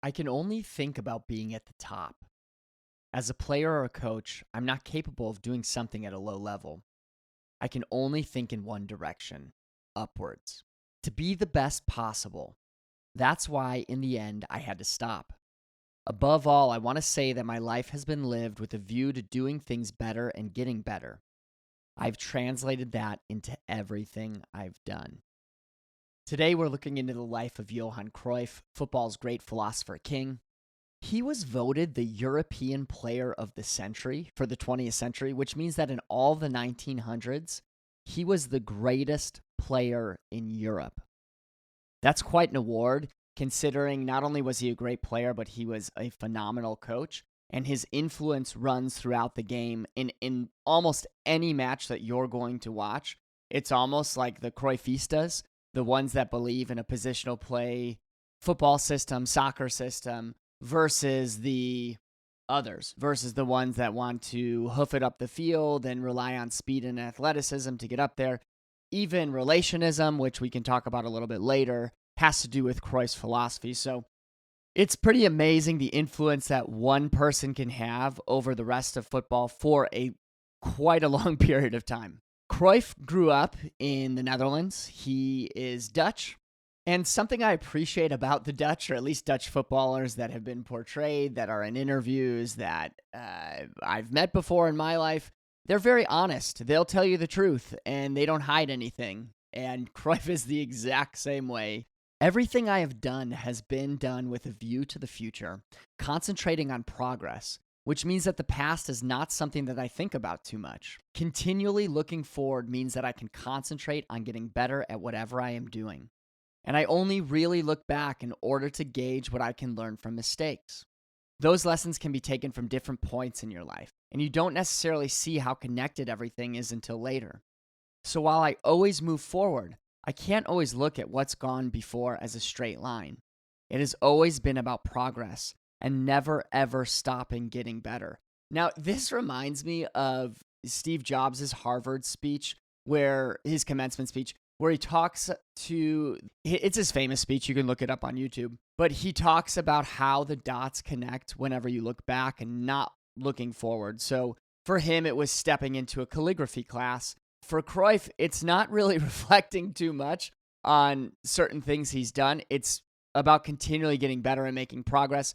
I can only think about being at the top. As a player or a coach, I'm not capable of doing something at a low level. I can only think in one direction, upwards. To be the best possible. That's why, in the end, I had to stop. Above all, I want to say that my life has been lived with a view to doing things better and getting better. I've translated that into everything I've done. Today, we're looking into the life of Johan Cruyff, football's great philosopher king. He was voted the European Player of the Century for the 20th century, which means that in all the 1900s, he was the greatest player in Europe. That's quite an award, considering not only was he a great player, but he was a phenomenal coach, and his influence runs throughout the game in almost any match that you're going to watch. It's almost like the Cruyffistas, the ones that believe in a positional play football system, soccer system, versus the others, versus the ones that want to hoof it up the field and rely on speed and athleticism to get up there. Even relationism, which we can talk about a little bit later, has to do with Cruyff's philosophy. So it's pretty amazing the influence that one person can have over the rest of football for quite a long period of time. Cruyff grew up in the Netherlands. He is Dutch. And something I appreciate about the Dutch, or at least Dutch footballers that have been portrayed, that are in interviews that I've met before in my life, they're very honest. They'll tell you the truth, and they don't hide anything. And Cruyff is the exact same way. Everything I have done has been done with a view to the future, concentrating on progress, which means that the past is not something that I think about too much. Continually looking forward means that I can concentrate on getting better at whatever I am doing. And I only really look back in order to gauge what I can learn from mistakes. Those lessons can be taken from different points in your life, and you don't necessarily see how connected everything is until later. So while I always move forward, I can't always look at what's gone before as a straight line. It has always been about progress and never ever stopping getting better. Now, this reminds me of Steve Jobs' Harvard speech, his commencement speech, where he talks it's his famous speech, you can look it up on YouTube, but he talks about how the dots connect whenever you look back and not looking forward. So for him, it was stepping into a calligraphy class. For Cruyff, it's not really reflecting too much on certain things he's done. It's about continually getting better and making progress.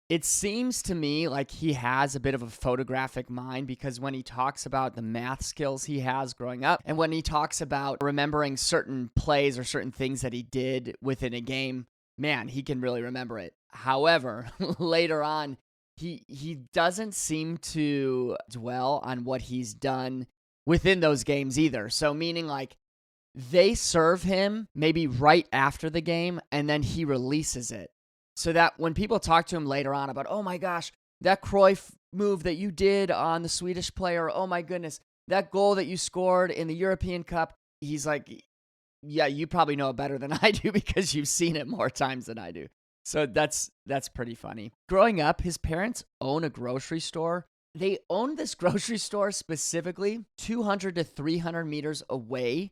It seems to me like he has a bit of a photographic mind, because when he talks about the math skills he has growing up, and when he talks about remembering certain plays or certain things that he did within a game, man, he can really remember it. However, later on, he doesn't seem to dwell on what he's done within those games either. So meaning like they serve him maybe right after the game, and then he releases it. So that when people talk to him later on about, oh my gosh, that Cruyff move that you did on the Swedish player, oh my goodness, that goal that you scored in the European Cup, he's like, yeah, you probably know it better than I do because you've seen it more times than I do. So that's pretty funny. Growing up, his parents own a grocery store. They owned this grocery store specifically 200 to 300 meters away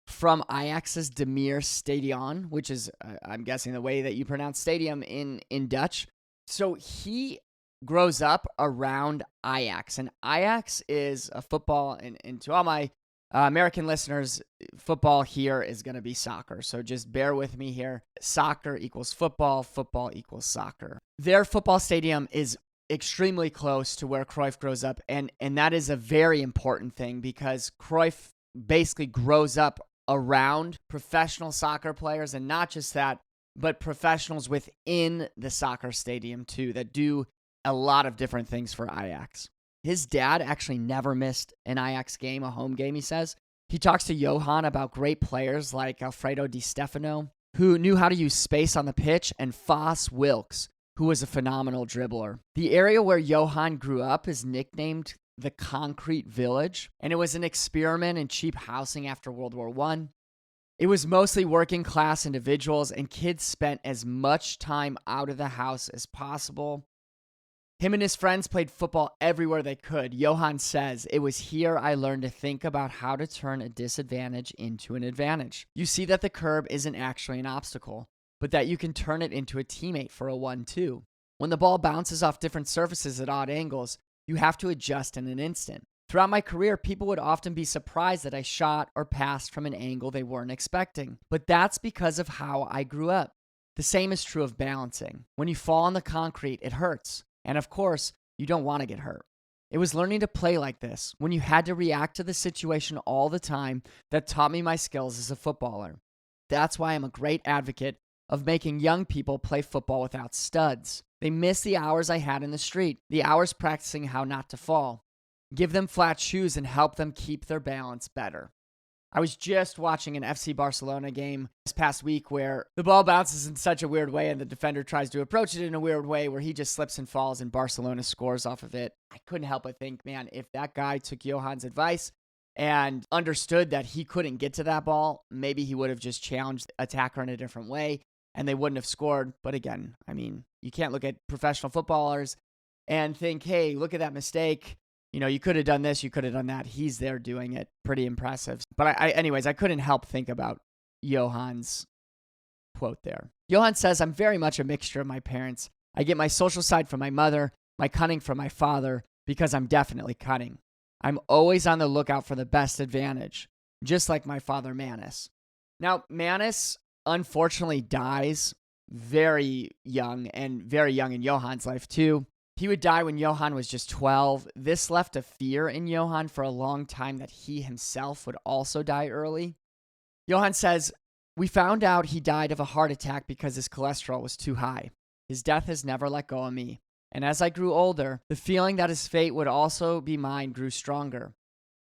from Ajax's De Meer Stadion, which is, I'm guessing, the way that you pronounce stadium in Dutch. So he grows up around Ajax, and Ajax is a football, and to all my American listeners, football here is going to be soccer. So just bear with me here. Soccer equals football, football equals soccer. Their football stadium is extremely close to where Cruyff grows up, and that is a very important thing, because Cruyff basically grows up around professional soccer players, and not just that, but professionals within the soccer stadium too, that do a lot of different things for Ajax. His dad actually never missed an Ajax game, a home game, he says. He talks to Johan about great players like Alfredo Di Stefano, who knew how to use space on the pitch, and Foss Wilkes, who was a phenomenal dribbler. The area where Johan grew up is nicknamed the Concrete Village, and it was an experiment in cheap housing after World War I. It was mostly working class individuals, and kids spent as much time out of the house as possible. Him and his friends played football everywhere they could. Johan says, "It was here I learned to think about how to turn a disadvantage into an advantage. You see that the curb isn't actually an obstacle, but that you can turn it into a teammate for a 1-2. When the ball bounces off different surfaces at odd angles, you have to adjust in an instant. Throughout my career, people would often be surprised that I shot or passed from an angle they weren't expecting. But that's because of how I grew up. The same is true of balancing. When you fall on the concrete, it hurts. And of course, you don't want to get hurt. It was learning to play like this, when you had to react to the situation all the time, that taught me my skills as a footballer. That's why I'm a great advocate of making young people play football without studs. They miss the hours I had in the street, the hours practicing how not to fall. Give them flat shoes and help them keep their balance better. I was just watching an FC Barcelona game this past week where the ball bounces in such a weird way and the defender tries to approach it in a weird way where he just slips and falls and Barcelona scores off of it. I couldn't help but think, man, if that guy took Johan's advice and understood that he couldn't get to that ball, maybe he would have just challenged the attacker in a different way and they wouldn't have scored. But again, I mean, you can't look at professional footballers and think, hey, look at that mistake. You know, you could have done this, you could have done that. He's there doing it. Pretty impressive. But anyways, I couldn't help think about Johan's quote there. Johan says, I'm very much a mixture of my parents. I get my social side from my mother, my cunning from my father, because I'm definitely cunning. I'm always on the lookout for the best advantage, just like my father Manus. Now, Manus unfortunately dies very young, and very young in Johan's life too. He would die when Johan was just 12. This left a fear in Johan for a long time that he himself would also die early. Johan says, we found out he died of a heart attack because his cholesterol was too high. His death has never let go of me. And as I grew older, the feeling that his fate would also be mine grew stronger.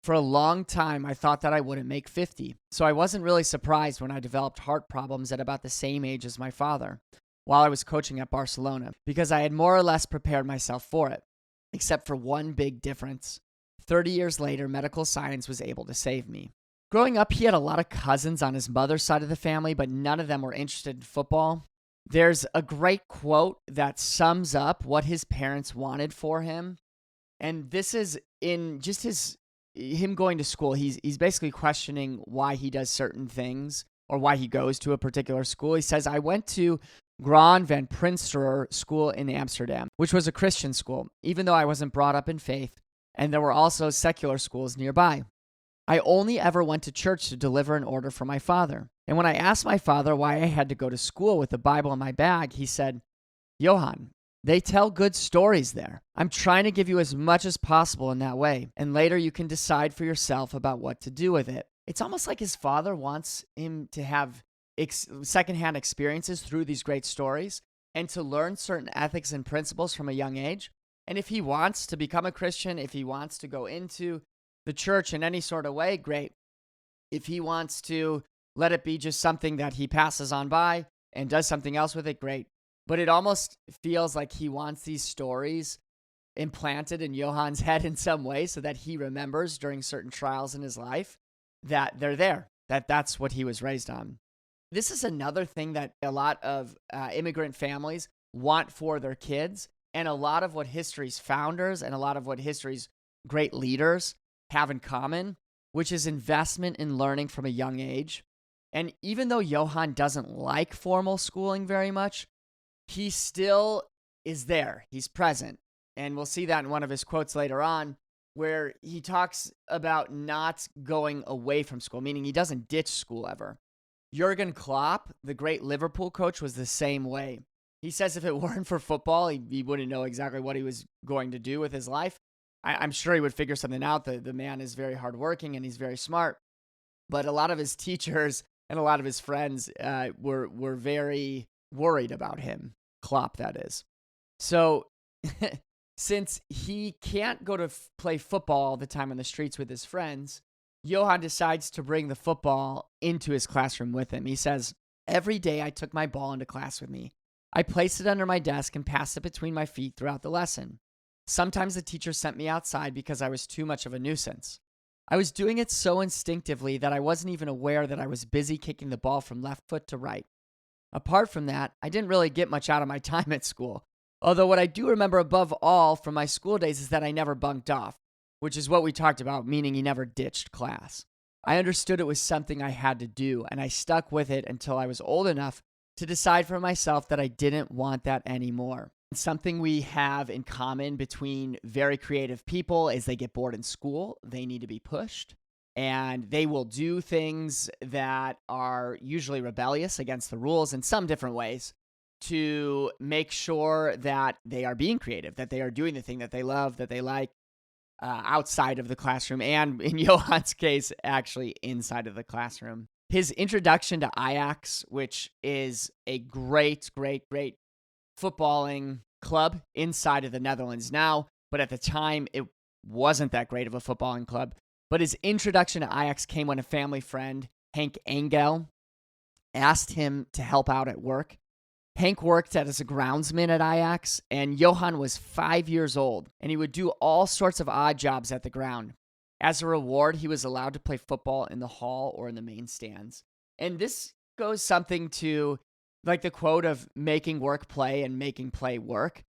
For a long time, I thought that I wouldn't make 50. So I wasn't really surprised when I developed heart problems at about the same age as my father, while I was coaching at Barcelona, because I had more or less prepared myself for it, except for one big difference. 30 years later, medical science was able to save me. Growing up, he had a lot of cousins on his mother's side of the family, but none of them were interested in football. There's a great quote that sums up what his parents wanted for him, and this is in just him going to school. He's basically questioning why he does certain things or why he goes to a particular school. He says, I went to Graan van Prinsterer School in Amsterdam, which was a Christian school, even though I wasn't brought up in faith, and there were also secular schools nearby. I only ever went to church to deliver an order for my father. And when I asked my father why I had to go to school with the Bible in my bag, he said, Johan, they tell good stories there. I'm trying to give you as much as possible in that way, and later you can decide for yourself about what to do with it. It's almost like his father wants him to have secondhand experiences through these great stories and to learn certain ethics and principles from a young age. And if he wants to become a Christian, if he wants to go into the church in any sort of way, great. If he wants to let it be just something that he passes on by and does something else with it, great. But it almost feels like he wants these stories implanted in Johan's head in some way so that he remembers during certain trials in his life that they're there, that's what he was raised on. This is another thing that a lot of immigrant families want for their kids, and a lot of what history's founders and a lot of what history's great leaders have in common, which is investment in learning from a young age. And even though Johan doesn't like formal schooling very much, he still is there. He's present. And we'll see that in one of his quotes later on, where he talks about not going away from school, meaning he doesn't ditch school ever. Jurgen Klopp, the great Liverpool coach, was the same way. He says if it weren't for football, he wouldn't know exactly what he was going to do with his life. I'm sure he would figure something out. The man is very hardworking and he's very smart. But a lot of his teachers and a lot of his friends were very worried about him. Klopp, that is. So since he can't go to play football all the time on the streets with his friends, Johan decides to bring the football into his classroom with him. He says, every day I took my ball into class with me. I placed it under my desk and passed it between my feet throughout the lesson. Sometimes the teacher sent me outside because I was too much of a nuisance. I was doing it so instinctively that I wasn't even aware that I was busy kicking the ball from left foot to right. Apart from that, I didn't really get much out of my time at school. Although what I do remember above all from my school days is that I never bunked off, which is what we talked about, meaning he never ditched class. I understood it was something I had to do, and I stuck with it until I was old enough to decide for myself that I didn't want that anymore. Something we have in common between very creative people is they get bored in school, they need to be pushed, and they will do things that are usually rebellious against the rules in some different ways to make sure that they are being creative, that they are doing the thing that they love, that they like, outside of the classroom, and in Johan's case, actually inside of the classroom. His introduction to Ajax, which is a great footballing club inside of the Netherlands now, but at the time it wasn't that great of a footballing club. But his introduction to Ajax came when a family friend, Henk Engel, asked him to help out at work. Henk worked as a groundsman at Ajax, and Johan was 5 years old, and he would do all sorts of odd jobs at the ground. As a reward, he was allowed to play football in the hall or in the main stands. And this goes something to like the quote of making work play and making play work.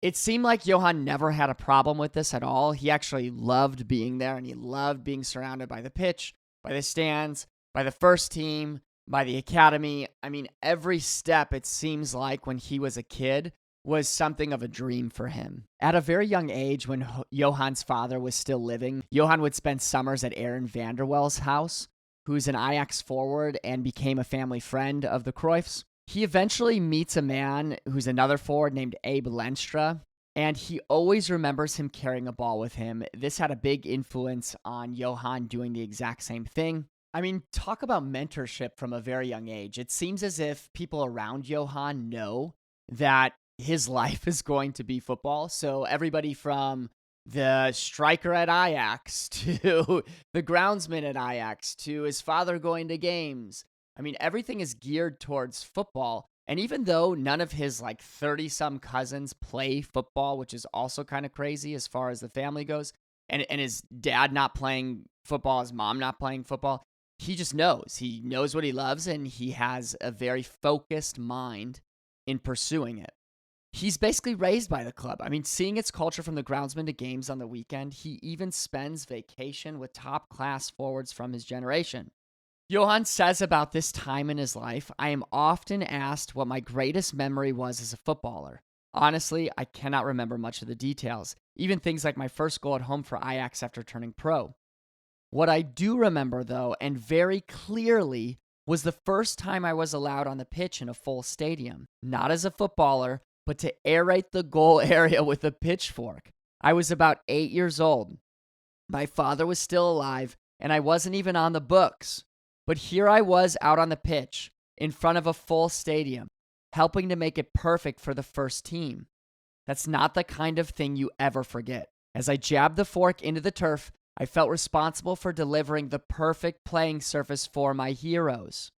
It seemed like Johan never had a problem with this at all. He actually loved being there, and he loved being surrounded by the pitch, by the stands, by the first team, by the academy. I mean, every step, it seems like when he was a kid, was something of a dream for him. At a very young age, when Johan's father was still living, Johan would spend summers at Aaron Vanderwell's house, who's an Ajax forward and became a family friend of the Cruyffs. He eventually meets a man who's another forward named Abe Lenstra, and he always remembers him carrying a ball with him. This had a big influence on Johan doing the exact same thing. I mean, talk about mentorship from a very young age. It seems as if people around Johan know that his life is going to be football. So everybody from the striker at Ajax to the groundsman at Ajax to his father going to games. I mean, everything is geared towards football. And even though none of his 30-some cousins play football, which is also kind of crazy as far as the family goes, and his dad not playing football, his mom not playing football, he just knows. He knows what he loves, and he has a very focused mind in pursuing it. He's basically raised by the club. I mean, seeing its culture from the groundsman to games on the weekend, he even spends vacation with top-class forwards from his generation. Johan says about this time in his life, "I am often asked what my greatest memory was as a footballer. Honestly, I cannot remember much of the details, even things like my first goal at home for Ajax after turning pro. What I do remember, though, and very clearly, was the first time I was allowed on the pitch in a full stadium, not as a footballer, but to aerate the goal area with a pitchfork. I was about 8 years old. My father was still alive, and I wasn't even on the books. But here I was out on the pitch, in front of a full stadium, helping to make it perfect for the first team. That's not the kind of thing you ever forget. As I jabbed the fork into the turf, I felt responsible for delivering the perfect playing surface for my heroes.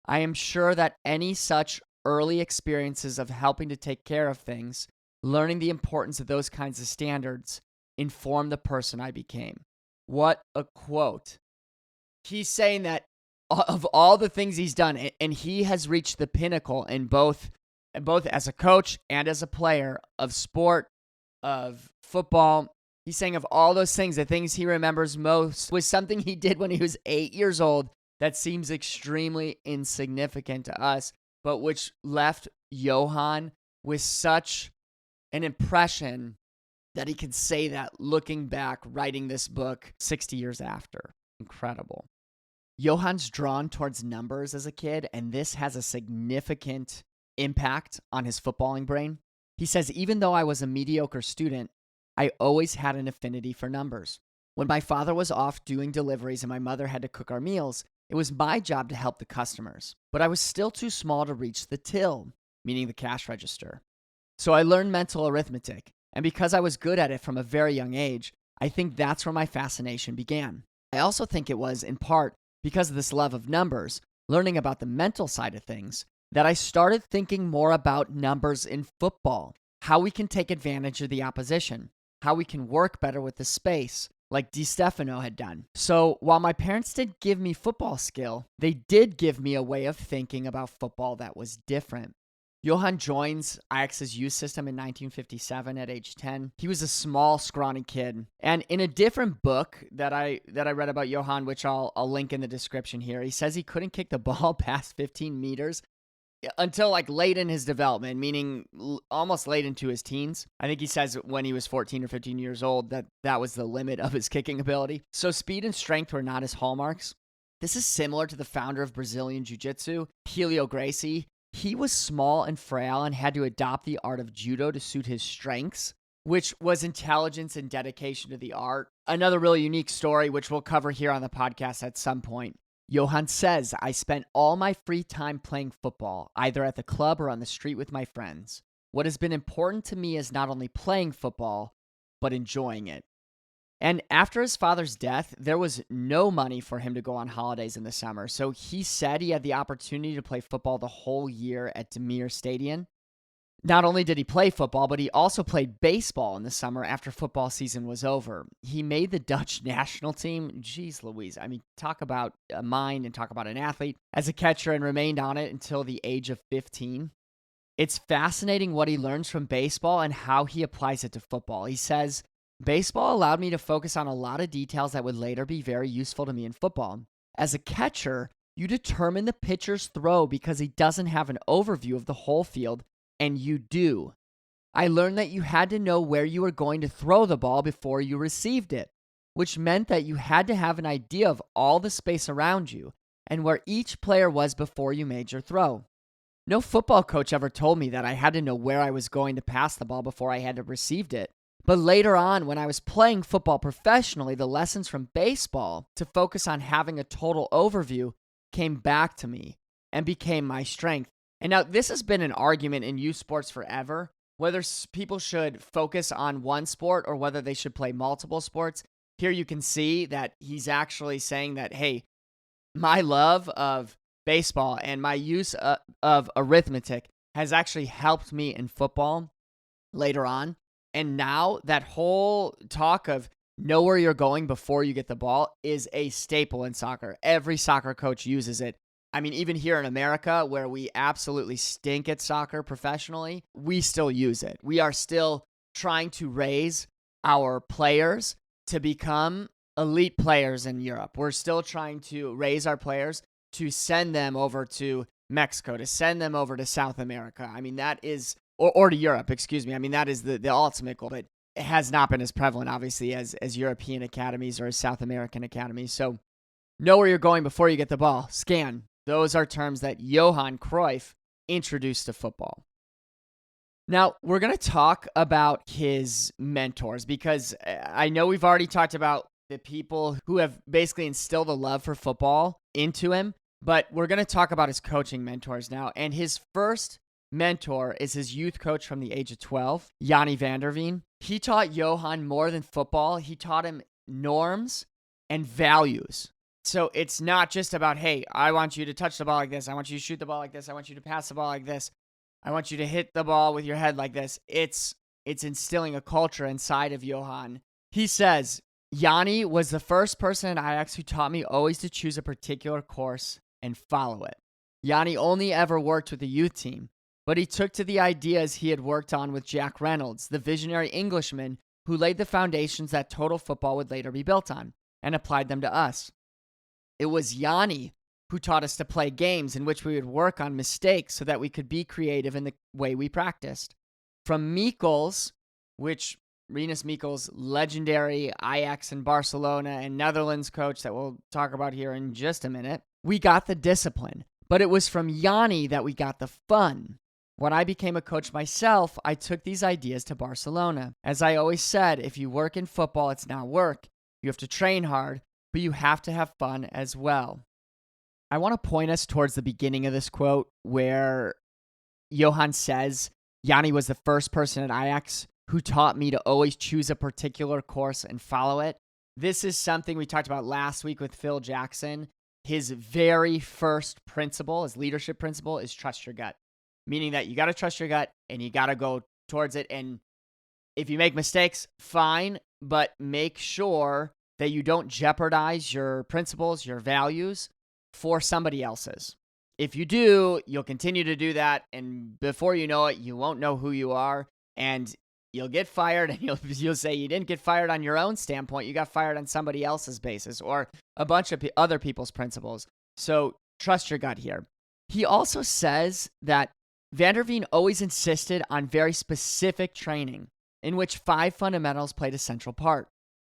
I am sure that any such early experiences of helping to take care of things, learning the importance of those kinds of standards, informed the person I became." What a quote. He's saying that of all the things he's done, and he has reached the pinnacle in both as a coach and as a player of sport, of football. He's saying of all those things, the things he remembers most was something he did when he was 8 years old that seems extremely insignificant to us, but which left Johan with such an impression that he could say that looking back, writing this book 60 years after. Incredible. Johan's drawn towards numbers as a kid, and this has a significant impact on his footballing brain. He says, "Even though I was a mediocre student, I always had an affinity for numbers. When my father was off doing deliveries and my mother had to cook our meals, it was my job to help the customers. But I was still too small to reach the till," meaning the cash register. "So I learned mental arithmetic, and because I was good at it from a very young age, I think that's where my fascination began. I also think it was, in part, because of this love of numbers, learning about the mental side of things, that I started thinking more about numbers in football, how we can take advantage of the opposition, how we can work better with the space, like Di Stefano had done. So while my parents did give me football skill, they did give me a way of thinking about football that was different." Johan joins Ajax's youth system in 1957 at age 10. He was a small, scrawny kid. And in a different book that I read about Johan, which I'll link in the description here, he says he couldn't kick the ball past 15 meters. until like late in his development, meaning almost late into his teens. I think he says when he was 14 or 15 years old that was the limit of his kicking ability. So speed and strength were not his hallmarks. This is similar to the founder of Brazilian Jiu-Jitsu, Helio Gracie. He was small and frail and had to adopt the art of judo to suit his strengths, which was intelligence and dedication to the art. Another really unique story, which we'll cover here on the podcast at some point. Johan says, I spent all my free time playing football, either at the club or on the street with my friends. What has been important to me is not only playing football, but enjoying it. And after his father's death, there was no money for him to go on holidays in the summer. So he said he had the opportunity to play football the whole year at Demir Stadion. Not only did he play football, but he also played baseball in the summer after football season was over. He made the Dutch national team. Jeez Louise. I mean, talk about a mind and talk about an athlete as a catcher, and remained on it until the age of 15. It's fascinating what he learns from baseball and how he applies it to football. He says, baseball allowed me to focus on a lot of details that would later be very useful to me in football. As a catcher, you determine the pitcher's throw because he doesn't have an overview of the whole field, and you do. I learned that you had to know where you were going to throw the ball before you received it, which meant that you had to have an idea of all the space around you and where each player was before you made your throw. No football coach ever told me that I had to know where I was going to pass the ball before I had to received it. But later on, when I was playing football professionally, the lessons from baseball to focus on having a total overview came back to me and became my strength. And now this has been an argument in youth sports forever, whether people should focus on one sport or whether they should play multiple sports. Here you can see that he's actually saying that, hey, my love of baseball and my use of arithmetic has actually helped me in football later on. And now that whole talk of know where you're going before you get the ball is a staple in soccer. Every soccer coach uses it. I mean, even here in America, where we absolutely stink at soccer professionally, we still use it. We are still trying to raise our players to become elite players in Europe. We're still trying to raise our players to send them over to Mexico, to send them over to South America. I mean, that is, or to Europe, excuse me. I mean, that is the ultimate goal, but it has not been as prevalent, obviously, as European academies or as South American academies. So know where you're going before you get the ball. Scan. Those are terms that Johan Cruyff introduced to football. Now, we're going to talk about his mentors because I know we've already talked about the people who have basically instilled a love for football into him, but we're going to talk about his coaching mentors now. And his first mentor is his youth coach from the age of 12, Yanni van der Veen. He taught Johan more than football. He taught him norms and values. So it's not just about, hey, I want you to touch the ball like this. I want you to shoot the ball like this. I want you to pass the ball like this. I want you to hit the ball with your head like this. It's instilling a culture inside of Johan. He says, Yanni was the first person at Ajax who taught me always to choose a particular course and follow it. Yanni only ever worked with the youth team, but he took to the ideas he had worked on with Jack Reynolds, the visionary Englishman who laid the foundations that total football would later be built on, and applied them to us. It was Yanni who taught us to play games in which we would work on mistakes so that we could be creative in the way we practiced. From Michels, which Rinus Michels, legendary Ajax and Barcelona and Netherlands coach that we'll talk about here in just a minute, we got the discipline. But it was from Yanni that we got the fun. When I became a coach myself, I took these ideas to Barcelona. As I always said, if you work in football, it's not work. You have to train hard, but you have to have fun as well. I want to point us towards the beginning of this quote where Johan says, Yanni was the first person at Ajax who taught me to always choose a particular course and follow it. This is something we talked about last week with Phil Jackson. His very first principle, his leadership principle, is trust your gut, meaning that you got to trust your gut and you got to go towards it. And if you make mistakes, fine, but make sure that you don't jeopardize your principles, your values for somebody else's. If you do, you'll continue to do that, and before you know it, you won't know who you are, and you'll get fired, and you'll say you didn't get fired on your own standpoint, you got fired on somebody else's basis, or a bunch of other people's principles. So trust your gut here. He also says that Van der Veen always insisted on very specific training in which 5 fundamentals played a central part.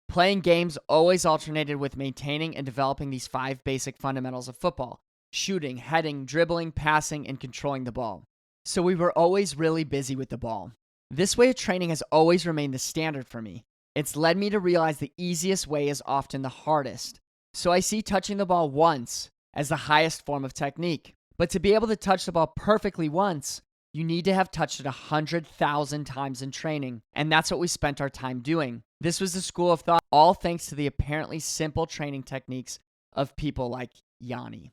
Playing games always alternated with maintaining and developing these 5 basic fundamentals of football: shooting, heading, dribbling, passing, and controlling the ball. So we were always really busy with the ball. This way of training has always remained the standard for me. It's led me to realize the easiest way is often the hardest. So I see touching the ball once as the highest form of technique. But to be able to touch the ball perfectly once, you need to have touched it 100,000 times in training. And that's what we spent our time doing. This was the school of thought, all thanks to the apparently simple training techniques of people like Yanni.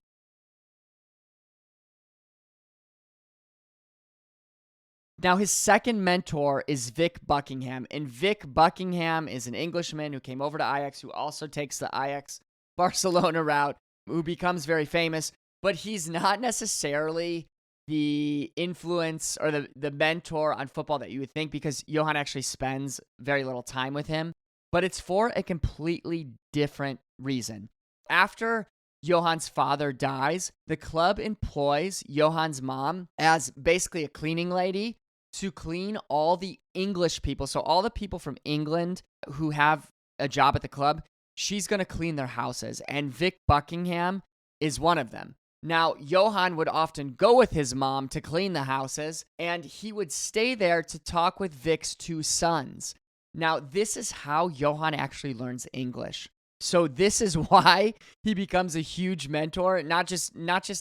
Now, his second mentor is Vic Buckingham. And Vic Buckingham is an Englishman who came over to Ajax, who also takes the Ajax Barcelona route, who becomes very famous. But he's not necessarily the influence or the mentor on football that you would think, because Johan actually spends very little time with him. But it's for a completely different reason. After Johan's father dies, the club employs Johan's mom as basically a cleaning lady to clean all the English people. So all the people from England who have a job at the club, she's going to clean their houses. And Vic Buckingham is one of them. Now, Johan would often go with his mom to clean the houses, and he would stay there to talk with Vic's 2 sons. Now, this is how Johan actually learns English. So this is why he becomes a huge mentor, not just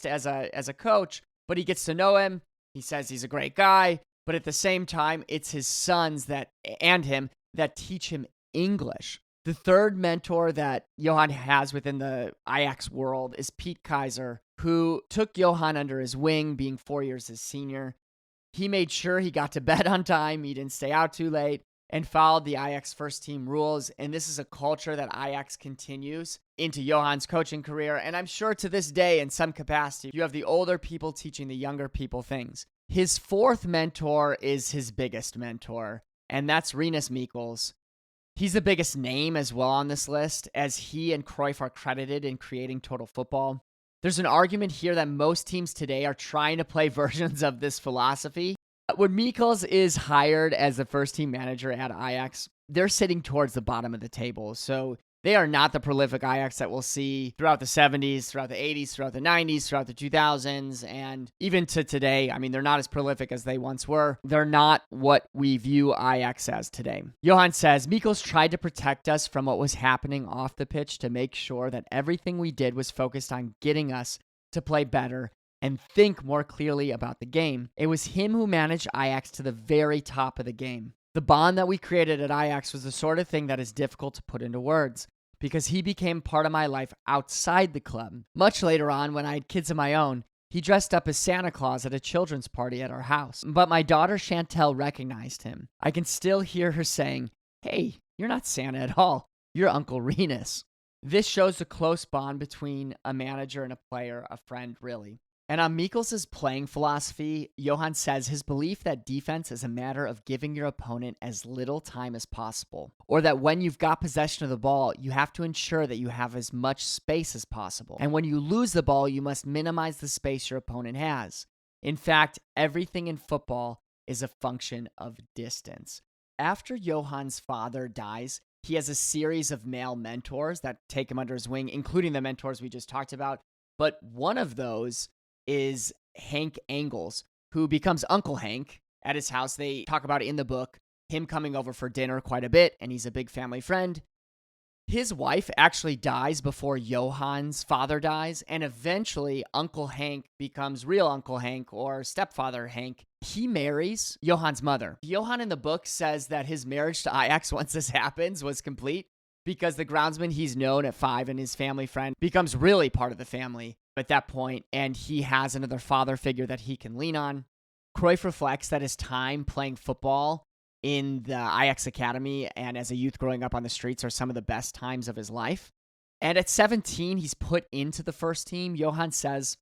as a coach, but he gets to know him. He says he's a great guy, but at the same time, it's his sons and him that teach him English. The third mentor that Johan has within the Ajax world is Pete Kaiser, who took Johan under his wing, being 4 years his senior. He made sure he got to bed on time, he didn't stay out too late, and followed the Ajax first team rules. And this is a culture that Ajax continues into Johan's coaching career. And I'm sure to this day, in some capacity, you have the older people teaching the younger people things. His fourth mentor is his biggest mentor, and that's Rinus Michels. He's the biggest name as well on this list, as he and Cruyff are credited in creating total football. There's an argument here that most teams today are trying to play versions of this philosophy. When Michels is hired as the first team manager at Ajax, they're sitting towards the bottom of the table. So they are not the prolific Ajax that we'll see throughout the 70s, throughout the 80s, throughout the 90s, throughout the 2000s, and even to today. I mean, they're not as prolific as they once were. They're not what we view Ajax as today. Johan says, Michels tried to protect us from what was happening off the pitch to make sure that everything we did was focused on getting us to play better and think more clearly about the game. It was him who managed Ajax to the very top of the game. The bond that we created at Ajax was the sort of thing that is difficult to put into words, because he became part of my life outside the club. Much later on, when I had kids of my own, he dressed up as Santa Claus at a children's party at our house. But my daughter Chantel recognized him. I can still hear her saying, "Hey, you're not Santa at all. You're Uncle Rinus." This shows the close bond between a manager and a player, a friend, really. And on Michels' playing philosophy, Johan says his belief that defense is a matter of giving your opponent as little time as possible, or that when you've got possession of the ball, you have to ensure that you have as much space as possible. And when you lose the ball, you must minimize the space your opponent has. In fact, everything in football is a function of distance. After Johan's father dies, he has a series of male mentors that take him under his wing, including the mentors we just talked about. But one of those is Hank Engels, who becomes Uncle Hank at his house. They talk about it in the book, him coming over for dinner quite a bit, and he's a big family friend. His wife actually dies before Johan's father dies, and eventually Uncle Hank becomes real Uncle Hank, or stepfather Hank. He marries Johan's mother. Johan in the book says that his marriage to Ajax, once this happens, was complete because the groundsman he's known at 5 and his family friend becomes really part of the family at that point, and he has another father figure that he can lean on. Cruyff reflects that his time playing football in the Ajax Academy and as a youth growing up on the streets are some of the best times of his life. And at 17, he's put into the first team. Johan says,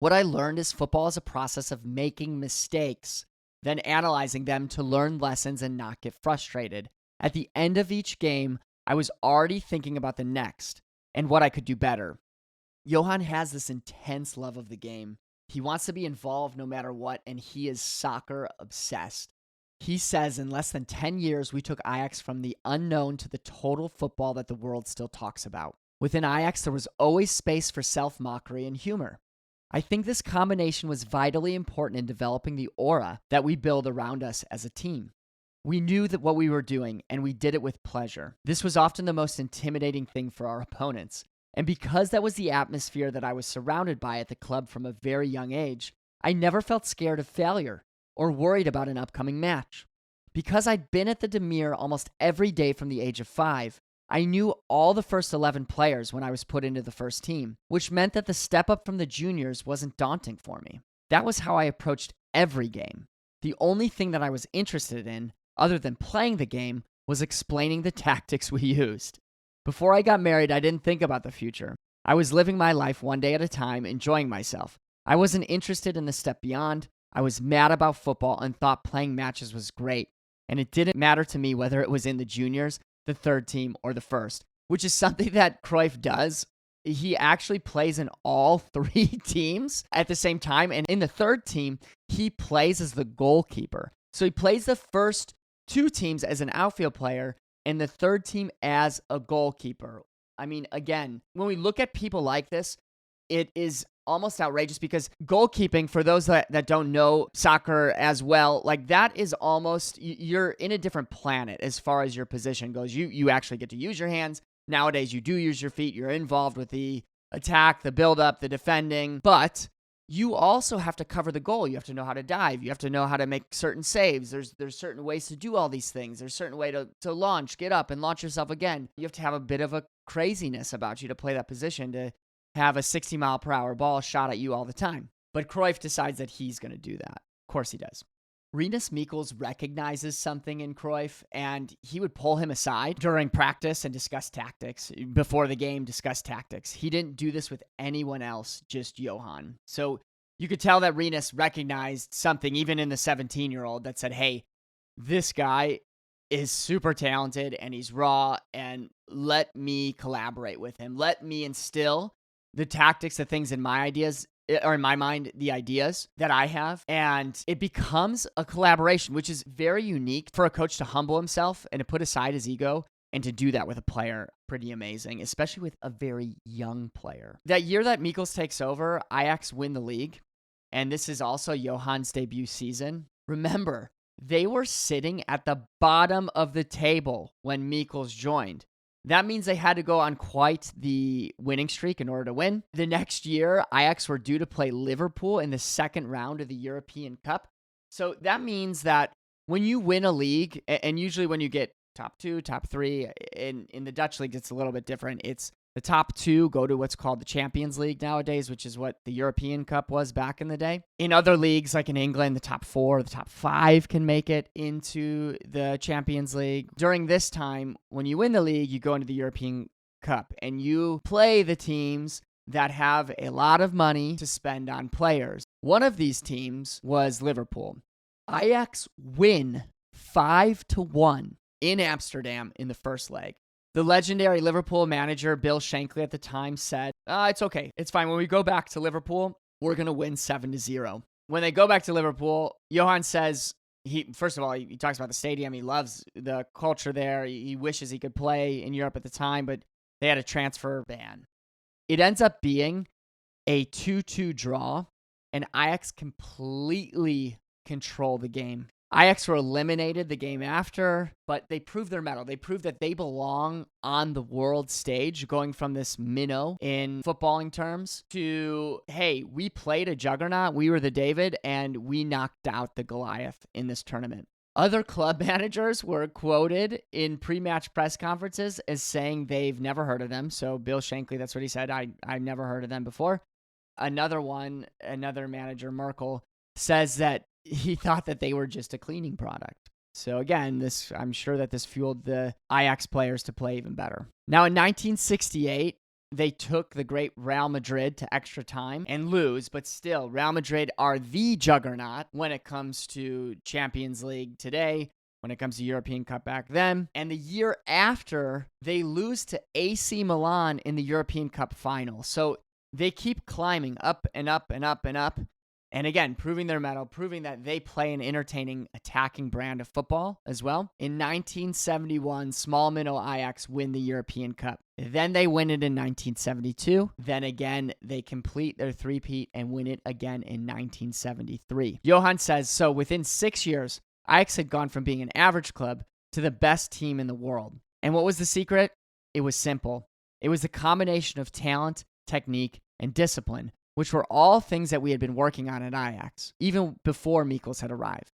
"What I learned is football is a process of making mistakes, then analyzing them to learn lessons and not get frustrated. At the end of each game, I was already thinking about the next and what I could do better." Johan has this intense love of the game. He wants to be involved no matter what, and he is soccer obsessed. He says in less than 10 years, we took Ajax from the unknown to the total football that the world still talks about. Within Ajax, there was always space for self-mockery and humor. I think this combination was vitally important in developing the aura that we build around us as a team. We knew that what we were doing, and we did it with pleasure. This was often the most intimidating thing for our opponents. And because that was the atmosphere that I was surrounded by at the club from a very young age, I never felt scared of failure or worried about an upcoming match. Because I'd been at the Demir almost every day from the age of 5, I knew all the first 11 players when I was put into the first team, which meant that the step up from the juniors wasn't daunting for me. That was how I approached every game. The only thing that I was interested in, other than playing the game, was explaining the tactics we used. Before I got married, I didn't think about the future. I was living my life one day at a time, enjoying myself. I wasn't interested in the step beyond. I was mad about football and thought playing matches was great. And it didn't matter to me whether it was in the juniors, the third team, or the first, which is something that Cruyff does. He actually plays in all 3 teams at the same time. And in the third team, he plays as the goalkeeper. So he plays the first 2 teams as an outfield player and the third team as a goalkeeper. I mean, again, when we look at people like this, it is almost outrageous because goalkeeping, for those that don't know soccer as well, like that is almost, you're in a different planet as far as your position goes. You actually get to use your hands. Nowadays, you do use your feet. You're involved with the attack, the build-up, the defending, but you also have to cover the goal. You have to know how to dive. You have to know how to make certain saves. There's certain ways to do all these things. There's a certain way to launch, get up, and launch yourself again. You have to have a bit of a craziness about you to play that position, to have a 60-mile-per-hour ball shot at you all the time. But Cruyff decides that he's going to do that. Of course he does. Rinus Michels recognizes something in Cruyff, and he would pull him aside during practice and discuss tactics. Before the game, discuss tactics. He didn't do this with anyone else, just Johan. So you could tell that Rinus recognized something, even in the 17-year-old, that said, hey, this guy is super talented, and he's raw, and let me collaborate with him. Let me instill the tactics, the things in my ideas, or in my mind, the ideas that I have. And it becomes a collaboration, which is very unique for a coach to humble himself and to put aside his ego and to do that with a player. Pretty amazing, especially with a very young player. That year that Michels takes over, Ajax win the league. And this is also Johan's debut season. Remember, they were sitting at the bottom of the table when Michels joined. That means they had to go on quite the winning streak in order to win. The next year, Ajax were due to play Liverpool in the second round of the European Cup. So that means that when you win a league, and usually when you get top 2, top 3, in the Dutch league, it's a little bit different. It's the top 2 go to what's called the Champions League nowadays, which is what the European Cup was back in the day. In other leagues, like in England, the top 4, the top 5 can make it into the Champions League. During this time, when you win the league, you go into the European Cup, and you play the teams that have a lot of money to spend on players. One of these teams was Liverpool. Ajax win 5-1 in Amsterdam in the first leg. The legendary Liverpool manager, Bill Shankly, at the time said, it's okay. It's fine. When we go back to Liverpool, we're going to win 7-0. When they go back to Liverpool, Johan says, first of all, he talks about the stadium. He loves the culture there. He wishes he could play in Europe at the time, but they had a transfer ban. It ends up being a 2-2 draw, and Ajax completely control the game. Ajax were eliminated the game after, but they proved their mettle. They proved that they belong on the world stage, going from this minnow in footballing terms to, hey, we played a juggernaut. We were the David, and we knocked out the Goliath in this tournament. Other club managers were quoted in pre-match press conferences as saying they've never heard of them. So Bill Shankly, that's what he said. I've never heard of them before. Another manager, Merkel, says that he thought that they were just a cleaning product. So again, I'm sure that this fueled the Ajax players to play even better. Now in 1968, they took the great Real Madrid to extra time and lose, but still, Real Madrid are the juggernaut when it comes to Champions League today, when it comes to European Cup back then. And the year after, they lose to AC Milan in the European Cup final. So they keep climbing up and up and up and up. And again, proving their mettle, proving that they play an entertaining, attacking brand of football as well. In 1971, small minnow Ajax win the European Cup. Then they win it in 1972. Then again, they complete their three-peat and win it again in 1973. Johan says, so within 6 years, Ajax had gone from being an average club to the best team in the world. And what was the secret? It was simple. It was the combination of talent, technique, and discipline, which were all things that we had been working on at Ajax, even before Michels had arrived.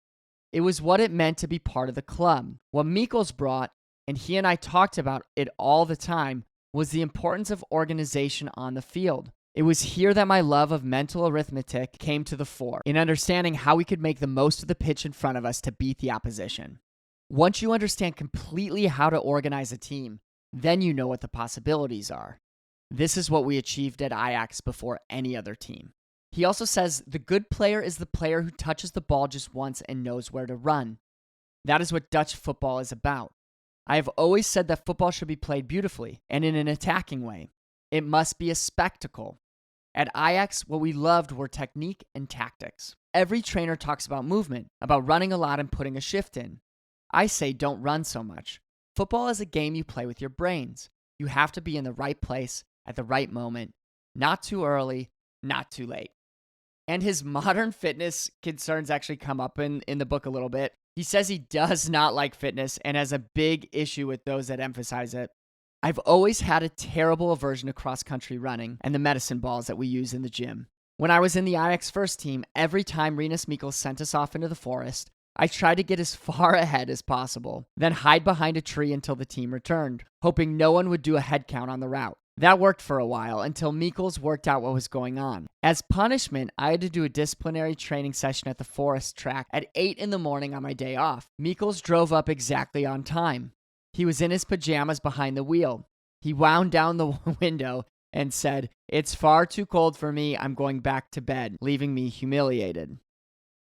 It was what it meant to be part of the club. What Michels brought, and he and I talked about it all the time, was the importance of organization on the field. It was here that my love of mental arithmetic came to the fore, in understanding how we could make the most of the pitch in front of us to beat the opposition. Once you understand completely how to organize a team, then you know what the possibilities are. This is what we achieved at Ajax before any other team. He also says the good player is the player who touches the ball just once and knows where to run. That is what Dutch football is about. I have always said that football should be played beautifully and in an attacking way. It must be a spectacle. At Ajax, what we loved were technique and tactics. Every trainer talks about movement, about running a lot and putting a shift in. I say don't run so much. Football is a game you play with your brains. You have to be in the right place at the right moment, not too early, not too late. And his modern fitness concerns actually come up in the book a little bit. He says he does not like fitness and has a big issue with those that emphasize it. I've always had a terrible aversion to cross-country running and the medicine balls that we use in the gym. When I was in the Ajax first team, every time Rinus Michels sent us off into the forest, I tried to get as far ahead as possible, then hide behind a tree until the team returned, hoping no one would do a head count on the route. That worked for a while until Michels worked out what was going on. As punishment, I had to do a disciplinary training session at the forest track at 8 in the morning on my day off. Michels drove up exactly on time. He was in his pajamas behind the wheel. He wound down the window and said, "It's far too cold for me. I'm going back to bed," leaving me humiliated.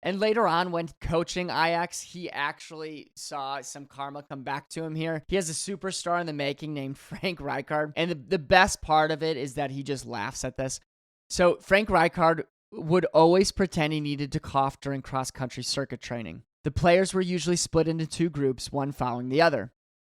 And later on, when coaching Ajax, he actually saw some karma come back to him here. He has a superstar in the making named Frank Rijkaard. And the best part of it is that he just laughs at this. So Frank Rijkaard would always pretend he needed to cough during cross-country circuit training. The players were usually split into two groups, one following the other.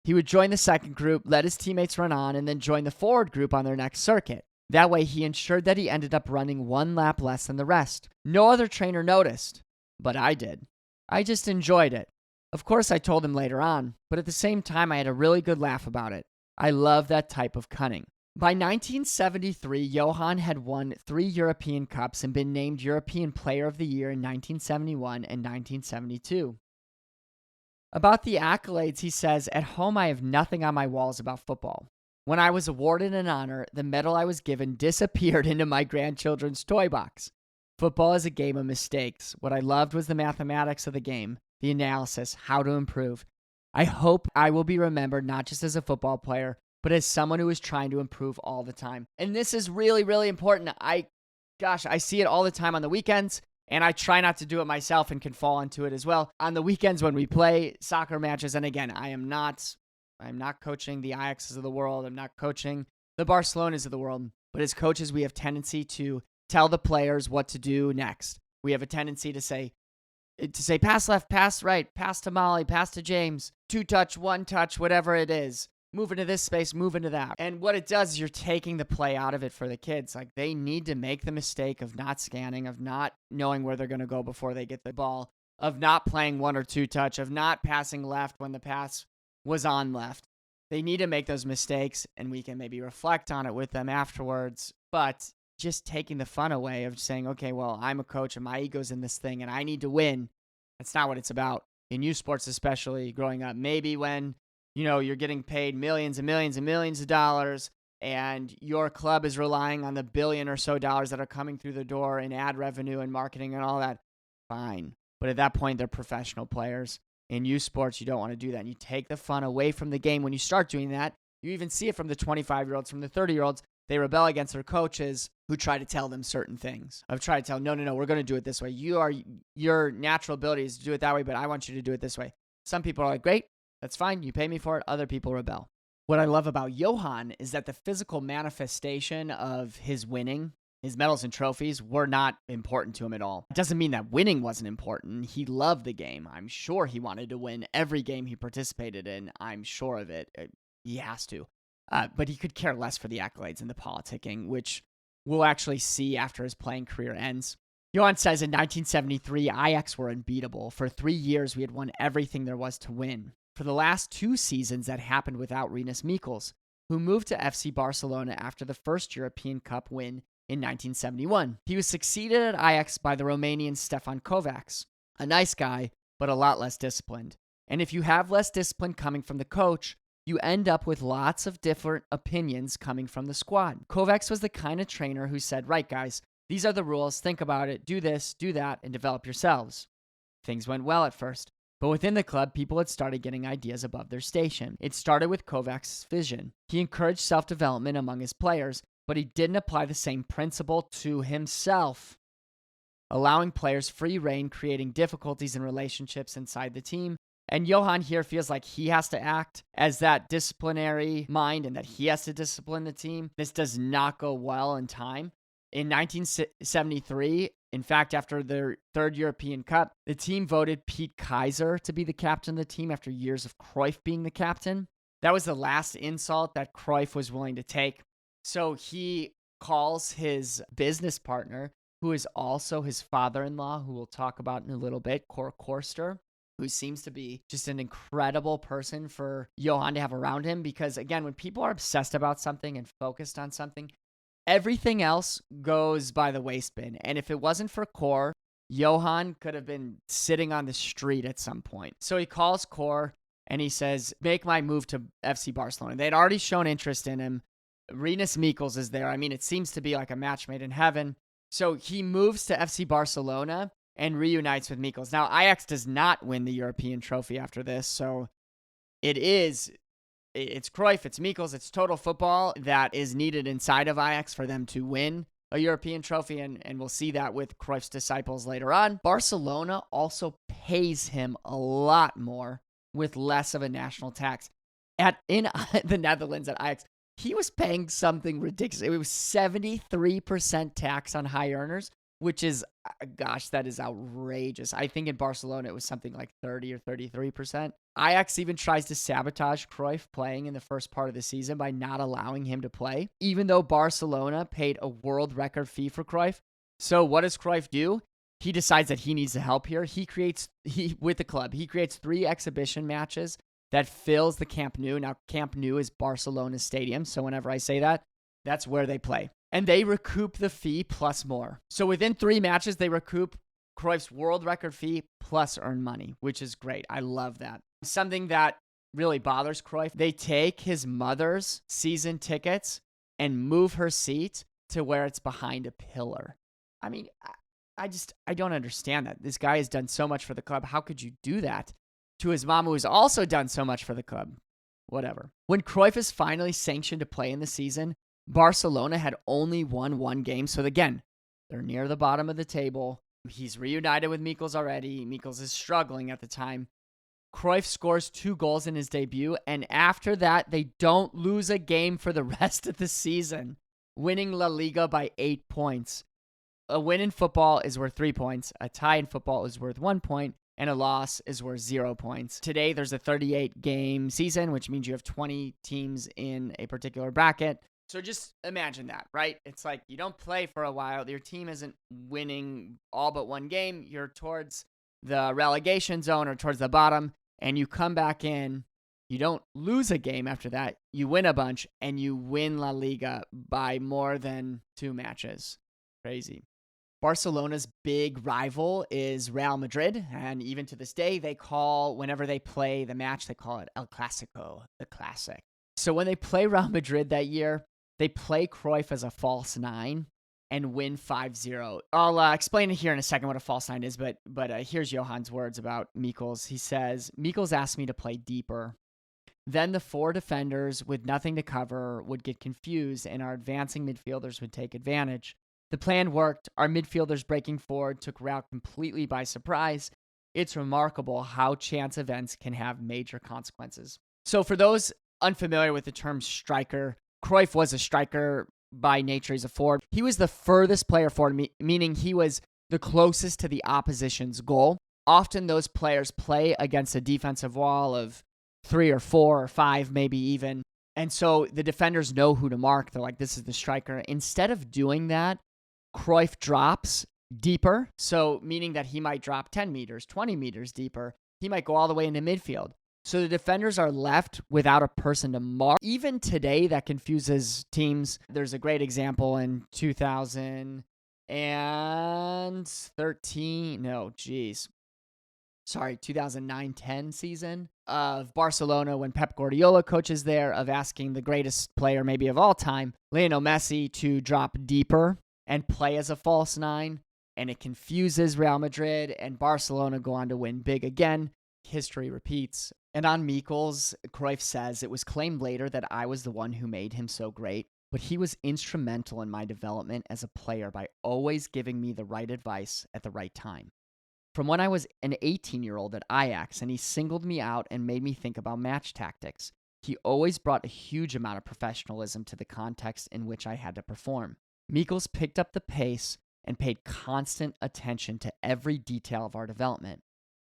He would join the second group, let his teammates run on, and then join the forward group on their next circuit. That way, he ensured that he ended up running one lap less than the rest. No other trainer noticed. But I did. I just enjoyed it. Of course, I told him later on, but at the same time, I had a really good laugh about it. I love that type of cunning. By 1973, Johan had won 3 European Cups and been named European Player of the Year in 1971 and 1972. About the accolades, he says, "At home, I have nothing on my walls about football. When I was awarded an honor, the medal I was given disappeared into my grandchildren's toy box. Football is a game of mistakes. What I loved was the mathematics of the game, the analysis, how to improve. I hope I will be remembered not just as a football player, but as someone who is trying to improve all the time." And this is really, really important. I see it all the time on the weekends, and I try not to do it myself and can fall into it as well. On the weekends when we play soccer matches, and again, I'm not coaching the Ajaxes of the world. I'm not coaching the Barcelonas of the world. But as coaches, we have tendency to tell the players what to do next. We have a tendency to say pass left, pass right, pass to Molly, pass to James, 2-touch, 1-touch, whatever it is. Move into this space, move into that. And what it does is you're taking the play out of it for the kids. Like, they need to make the mistake of not scanning, of not knowing where they're going to go before they get the ball, of not playing 1 or 2-touch, of not passing left when the pass was on left. They need to make those mistakes, and we can maybe reflect on it with them afterwards. But just taking the fun away of saying, okay, well, I'm a coach and my ego's in this thing and I need to win. That's not what it's about. In youth sports, especially growing up, maybe when, you're getting paid millions and millions and millions of dollars and your club is relying on the billion or so dollars that are coming through the door in ad revenue and marketing and all that, fine. But at that point, they're professional players. In youth sports, you don't want to do that. And you take the fun away from the game. When you start doing that, you even see it from the 25-year-olds, from the 30-year-olds. They rebel against their coaches who try to tell them certain things. I've tried to tell, no, we're going to do it this way. Your natural ability is to do it that way, but I want you to do it this way. Some people are like, great, that's fine. You pay me for it. Other people rebel. What I love about Johan is that the physical manifestation of his winning His medals and trophies were not important to him at all. It doesn't mean that winning wasn't important. He loved the game. I'm sure he wanted to win every game he participated in. I'm sure of it. He has to. But he could care less for the accolades and the politicking, which we'll actually see after his playing career ends. Johan says in 1973, Ajax were unbeatable. For 3 years, we had won everything there was to win. For the last 2 seasons, that happened without Rinus Michels, who moved to FC Barcelona after the first European Cup win in 1971. He was succeeded at Ajax by the Romanian Stefan Kovacs, a nice guy, but a lot less disciplined. And if you have less discipline coming from the coach, you end up with lots of different opinions coming from the squad. Kovacs was the kind of trainer who said, right, guys, these are the rules, think about it, do this, do that, and develop yourselves. Things went well at first, but within the club, people had started getting ideas above their station. It started with Kovacs' vision. He encouraged self-development among his players, but he didn't apply the same principle to himself, allowing players free rein, creating difficulties in relationships inside the team. And Johan here feels like he has to act as that disciplinary mind and that he has to discipline the team. This does not go well in time. In 1973, in fact, after their third European Cup, the team voted Pete Kaiser to be the captain of the team after years of Cruyff being the captain. That was the last insult that Cruyff was willing to take. So he calls his business partner, who is also his father-in-law, who we'll talk about in a little bit, Cor Korster, who seems to be just an incredible person for Johan to have around him. Because again, when people are obsessed about something and focused on something, everything else goes by the waste bin. And if it wasn't for Cor, Johan could have been sitting on the street at some point. So he calls Cor and he says, make my move to FC Barcelona. They had already shown interest in him. Rinus Michels is there. I mean, it seems to be like a match made in heaven. So he moves to FC Barcelona and reunites with Michels. Now, Ajax does not win the European trophy after this. So it's Cruyff, it's Michels, it's total football that is needed inside of Ajax for them to win a European trophy. And we'll see that with Cruyff's disciples later on. Barcelona also pays him a lot more with less of a national tax. In the Netherlands at Ajax, he was paying something ridiculous. It was 73% tax on high earners, which is, gosh, that is outrageous. I think in Barcelona it was something like 30 or 33%. Ajax even tries to sabotage Cruyff playing in the first part of the season by not allowing him to play, even though Barcelona paid a world record fee for Cruyff. So what does Cruyff do? He decides that he needs the help here. With the club, he creates 3 exhibition matches that fills the Camp Nou. Now, Camp Nou is Barcelona's stadium, so whenever I say that, that's where they play. And they recoup the fee plus more. So within 3 matches, they recoup Cruyff's world record fee plus earn money, which is great. I love that. Something that really bothers Cruyff, they take his mother's season tickets and move her seat to where it's behind a pillar. I mean, I don't understand that. This guy has done so much for the club. How could you do that to his mom, who has also done so much for the club? Whatever. When Cruyff is finally sanctioned to play in the season, Barcelona had only won 1 game. So again, they're near the bottom of the table. He's reunited with Michels already. Michels is struggling at the time. Cruyff scores 2 goals in his debut, and after that, they don't lose a game for the rest of the season, winning La Liga by 8 points. A win in football is worth 3 points, a tie in football is worth 1 point, and a loss is worth 0 points. Today, there's a 38-game season, which means you have 20 teams in a particular bracket. So just imagine that, right? It's like you don't play for a while. Your team isn't winning all but 1 game. You're towards the relegation zone or towards the bottom, and you come back in. You don't lose a game after that. You win a bunch, and you win La Liga by more than 2 matches. Crazy. Barcelona's big rival is Real Madrid, and even to this day, whenever they play the match, they call it El Clásico, the classic. So when they play Real Madrid that year, they play Cruyff as a false 9 and win 5-0. I'll explain it here in a second what a false 9 is, but here's Johan's words about Michels. He says, Michels asked me to play deeper. Then the 4 defenders with nothing to cover would get confused, and our advancing midfielders would take advantage. The plan worked. Our midfielders breaking forward took Real completely by surprise. It's remarkable how chance events can have major consequences. So for those unfamiliar with the term striker, Cruyff was a striker by nature. He's a forward. He was the furthest player forward, meaning he was the closest to the opposition's goal. Often those players play against a defensive wall of 3 or 4 or 5, maybe even. And so the defenders know who to mark. They're like, this is the striker. Instead of doing that, Cruyff drops deeper. So meaning that he might drop 10 meters, 20 meters deeper. He might go all the way into midfield. So the defenders are left without a person to mark. Even today, that confuses teams. There's a great example in 2013. No, geez. Sorry, 2009-10 season of Barcelona when Pep Guardiola coaches there, of asking the greatest player maybe of all time, Lionel Messi, to drop deeper and play as a false nine. And it confuses Real Madrid, and Barcelona go on to win big again. History repeats. And on Michels, Cruyff says, it was claimed later that I was the one who made him so great, but he was instrumental in my development as a player by always giving me the right advice at the right time. From when I was an 18-year-old at Ajax, and he singled me out and made me think about match tactics, he always brought a huge amount of professionalism to the context in which I had to perform. Michels picked up the pace and paid constant attention to every detail of our development.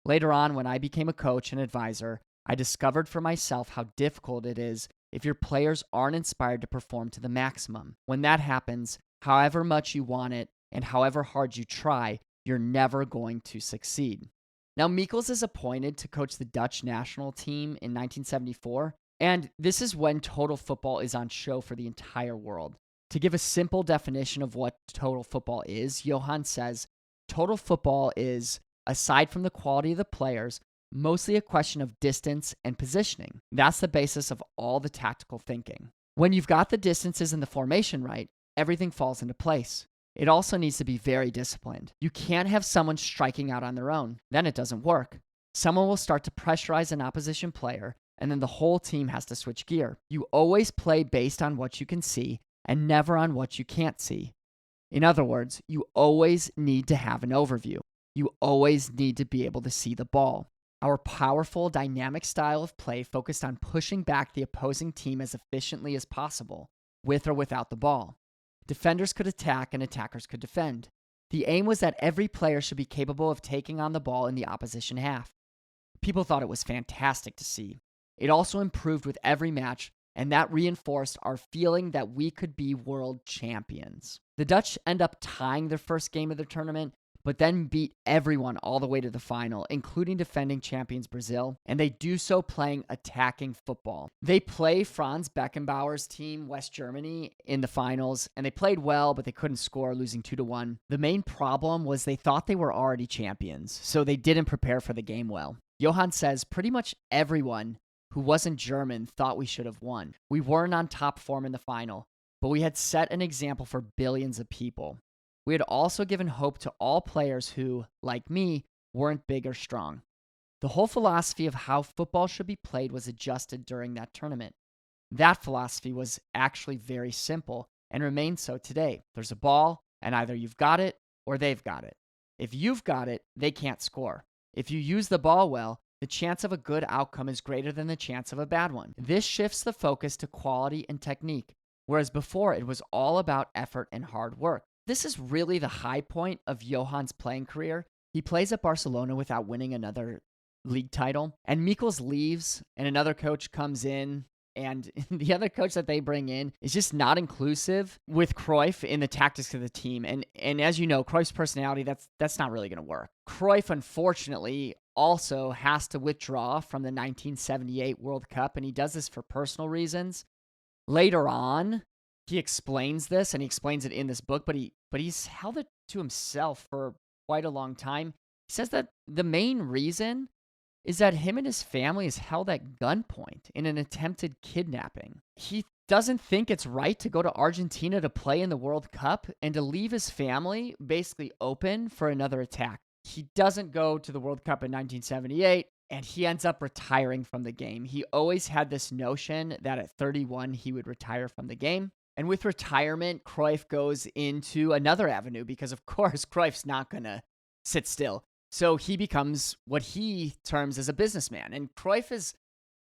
Later on, when I became a coach and advisor, I discovered for myself how difficult it is if your players aren't inspired to perform to the maximum. When that happens, however much you want it and however hard you try, you're never going to succeed. Now, Michels is appointed to coach the Dutch national team in 1974, and this is when total football is on show for the entire world. To give a simple definition of what total football is, Johan says, total football is, aside from the quality of the players, mostly a question of distance and positioning. That's the basis of all the tactical thinking. When you've got the distances and the formation right, everything falls into place. It also needs to be very disciplined. You can't have someone striking out on their own. Then it doesn't work. Someone will start to pressurize an opposition player, and then the whole team has to switch gear. You always play based on what you can see and never on what you can't see. In other words, you always need to have an overview. You always need to be able to see the ball. Our powerful, dynamic style of play focused on pushing back the opposing team as efficiently as possible, with or without the ball. Defenders could attack and attackers could defend. The aim was that every player should be capable of taking on the ball in the opposition half. People thought it was fantastic to see. It also improved with every match, and that reinforced our feeling that we could be world champions. The Dutch end up tying their first game of the tournament, but then beat everyone all the way to the final, including defending champions Brazil, and they do so playing attacking football. They play Franz Beckenbauer's team, West Germany, in the finals, and they played well, but they couldn't score, losing 2-1. The main problem was they thought they were already champions, so they didn't prepare for the game well. Johan says pretty much everyone who wasn't German thought we should have won. We weren't on top form in the final, but we had set an example for billions of people. We had also given hope to all players who, like me, weren't big or strong. The whole philosophy of how football should be played was adjusted during that tournament. That philosophy was actually very simple and remains so today. There's a ball, and either you've got it or they've got it. If you've got it, they can't score. If you use the ball well, the chance of a good outcome is greater than the chance of a bad one. This shifts the focus to quality and technique, whereas before it was all about effort and hard work. This is really the high point of Johan's playing career. He plays at Barcelona without winning another league title, and Michels leaves, and another coach comes in, and the other coach that they bring in is just not inclusive with Cruyff in the tactics of the team. And as you know, Cruyff's personality, that's not really going to work. Cruyff, unfortunately, also has to withdraw from the 1978 World Cup, and he does this for personal reasons. Later on, he explains this, and he explains it in this book, but he's held it to himself for quite a long time. He says that the main reason is that him and his family is held at gunpoint in an attempted kidnapping. He doesn't think it's right to go to Argentina to play in the World Cup and to leave his family basically open for another attack. He doesn't go to the World Cup in 1978, and he ends up retiring from the game. He always had this notion that at 31 he would retire from the game. And with retirement, Cruyff goes into another avenue because, of course, Cruyff's not going to sit still. So he becomes what he terms as a businessman. And Cruyff has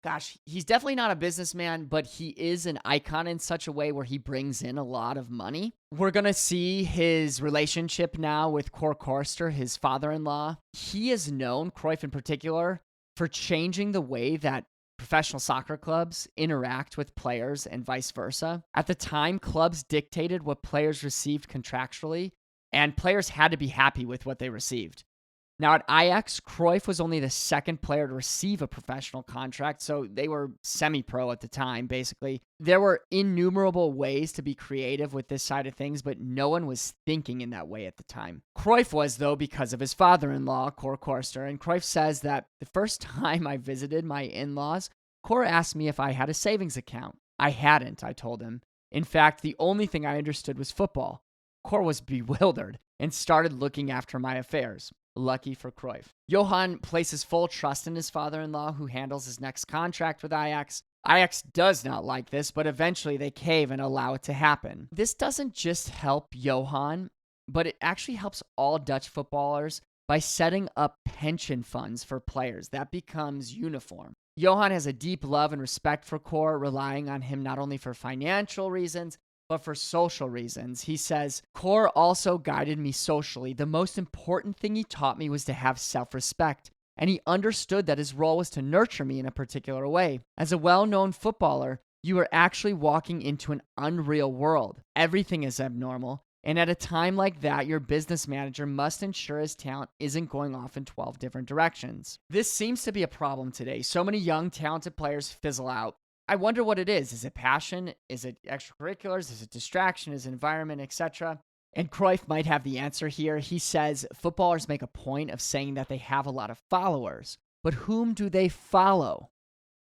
gosh, he's definitely not a businessman, but he is an icon in such a way where he brings in a lot of money. We're going to see his relationship now with Cor Korster, his father-in-law. He is known, Cruyff in particular, for changing the way that professional soccer clubs interact with players and vice versa. At the time, clubs dictated what players received contractually, and players had to be happy with what they received. Now, at Ajax, Cruyff was only the second player to receive a professional contract, so they were semi-pro at the time, basically. There were innumerable ways to be creative with this side of things, but no one was thinking in that way at the time. Cruyff was, though, because of his father-in-law, Cor Korster, and Cruyff says that the first time I visited my in-laws, Cor asked me if I had a savings account. I hadn't, I told him. In fact, the only thing I understood was football. Cor was bewildered and started looking after my affairs. Lucky for Cruyff. Johan places full trust in his father-in-law, who handles his next contract with Ajax. Ajax does not like this, but eventually they cave and allow it to happen. This doesn't just help Johan, but it actually helps all Dutch footballers by setting up pension funds for players. That becomes uniform. Johan has a deep love and respect for Cor, relying on him not only for financial reasons, but for social reasons. He says, Cor also guided me socially. The most important thing he taught me was to have self-respect, and he understood that his role was to nurture me in a particular way. As a well-known footballer, you are actually walking into an unreal world. Everything is abnormal, and at a time like that, your business manager must ensure his talent isn't going off in 12 different directions. This seems to be a problem today. So many young, talented players fizzle out. I wonder what it is. Is it passion? Is it extracurriculars? Is it distraction? Is it environment, etc.? And Cruyff might have the answer here. He says footballers make a point of saying that they have a lot of followers. But whom do they follow?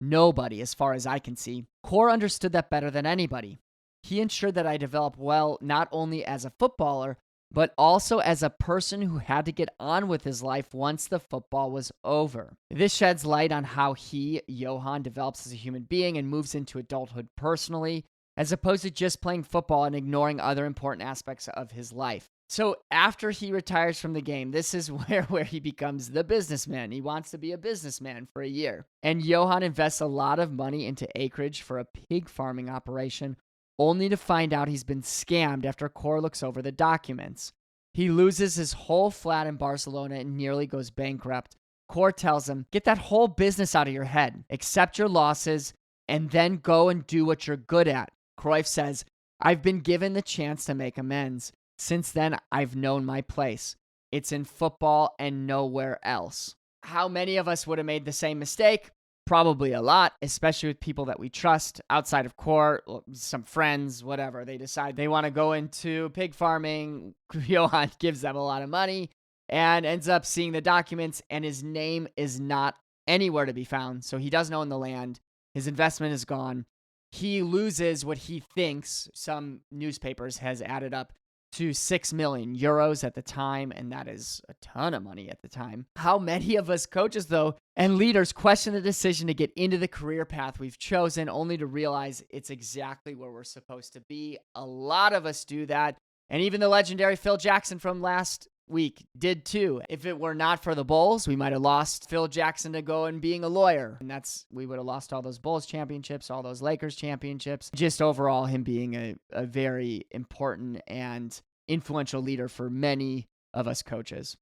Nobody, as far as I can see. Cor understood that better than anybody. He ensured that I developed well, not only as a footballer, but also as a person who had to get on with his life once the football was over. This sheds light on how he, Johan, develops as a human being and moves into adulthood personally, as opposed to just playing football and ignoring other important aspects of his life. So after he retires from the game, this is where he becomes the businessman. He wants to be a businessman for a year. And Johan invests a lot of money into acreage for a pig farming operation, only to find out he's been scammed after Cor looks over the documents. He loses his whole flat in Barcelona and nearly goes bankrupt. Cor tells him, get that whole business out of your head, accept your losses, and then go and do what you're good at. Cruyff says, I've been given the chance to make amends. Since then, I've known my place. It's in football and nowhere else. How many of us would have made the same mistake? Probably a lot, especially with people that we trust outside of Cor, some friends, whatever. They decide they want to go into pig farming. Johan gives them a lot of money and ends up seeing the documents, and his name is not anywhere to be found. So he doesn't own the land. His investment is gone. He loses what he thinks, some newspapers has added up, to 6 million euros at the time, and that is a ton of money at the time. How many of us coaches, though, and leaders question the decision to get into the career path we've chosen only to realize it's exactly where we're supposed to be? A lot of us do that, and even the legendary Phil Jackson from last week did too. If it were not for the Bulls, we might have lost Phil Jackson to go and being a lawyer. And we would have lost all those Bulls championships, all those Lakers championships. Just overall, him being a very important and influential leader for many of us coaches.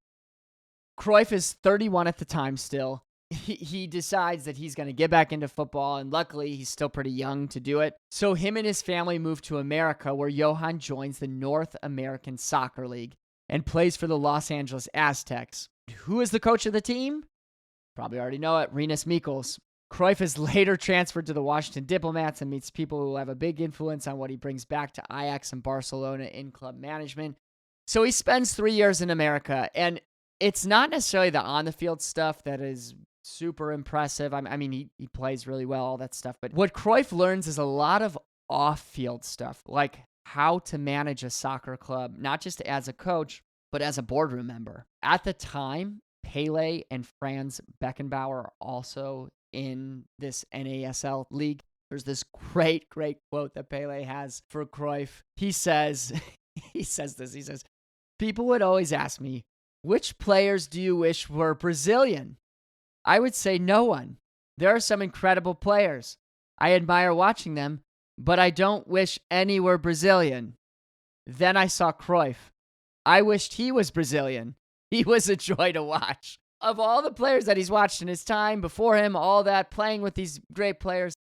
Cruyff is 31 at the time still. He decides that he's going to get back into football, and luckily he's still pretty young to do it. So him and his family move to America, where Johan joins the North American Soccer League and plays for the Los Angeles Aztecs. Who is the coach of the team? Probably already know it, Rinus Michels. Cruyff is later transferred to the Washington Diplomats and meets people who have a big influence on what he brings back to Ajax and Barcelona in club management. So he spends 3 years in America, and it's not necessarily the on-the-field stuff that is super impressive. I mean, he plays really well, all that stuff. But what Cruyff learns is a lot of off-field stuff, like how to manage a soccer club, not just as a coach, but as a boardroom member. At the time, Pele and Franz Beckenbauer are also in this NASL league. There's this great quote that Pele has for Cruyff. He says, people would always ask me, which players do you wish were Brazilian? I would say no one. There are some incredible players. I admire watching them, but I don't wish any were Brazilian. Then I saw Cruyff. I wished he was Brazilian. He was a joy to watch. Of all the players that he's watched in his time before him, all that, playing with these great players,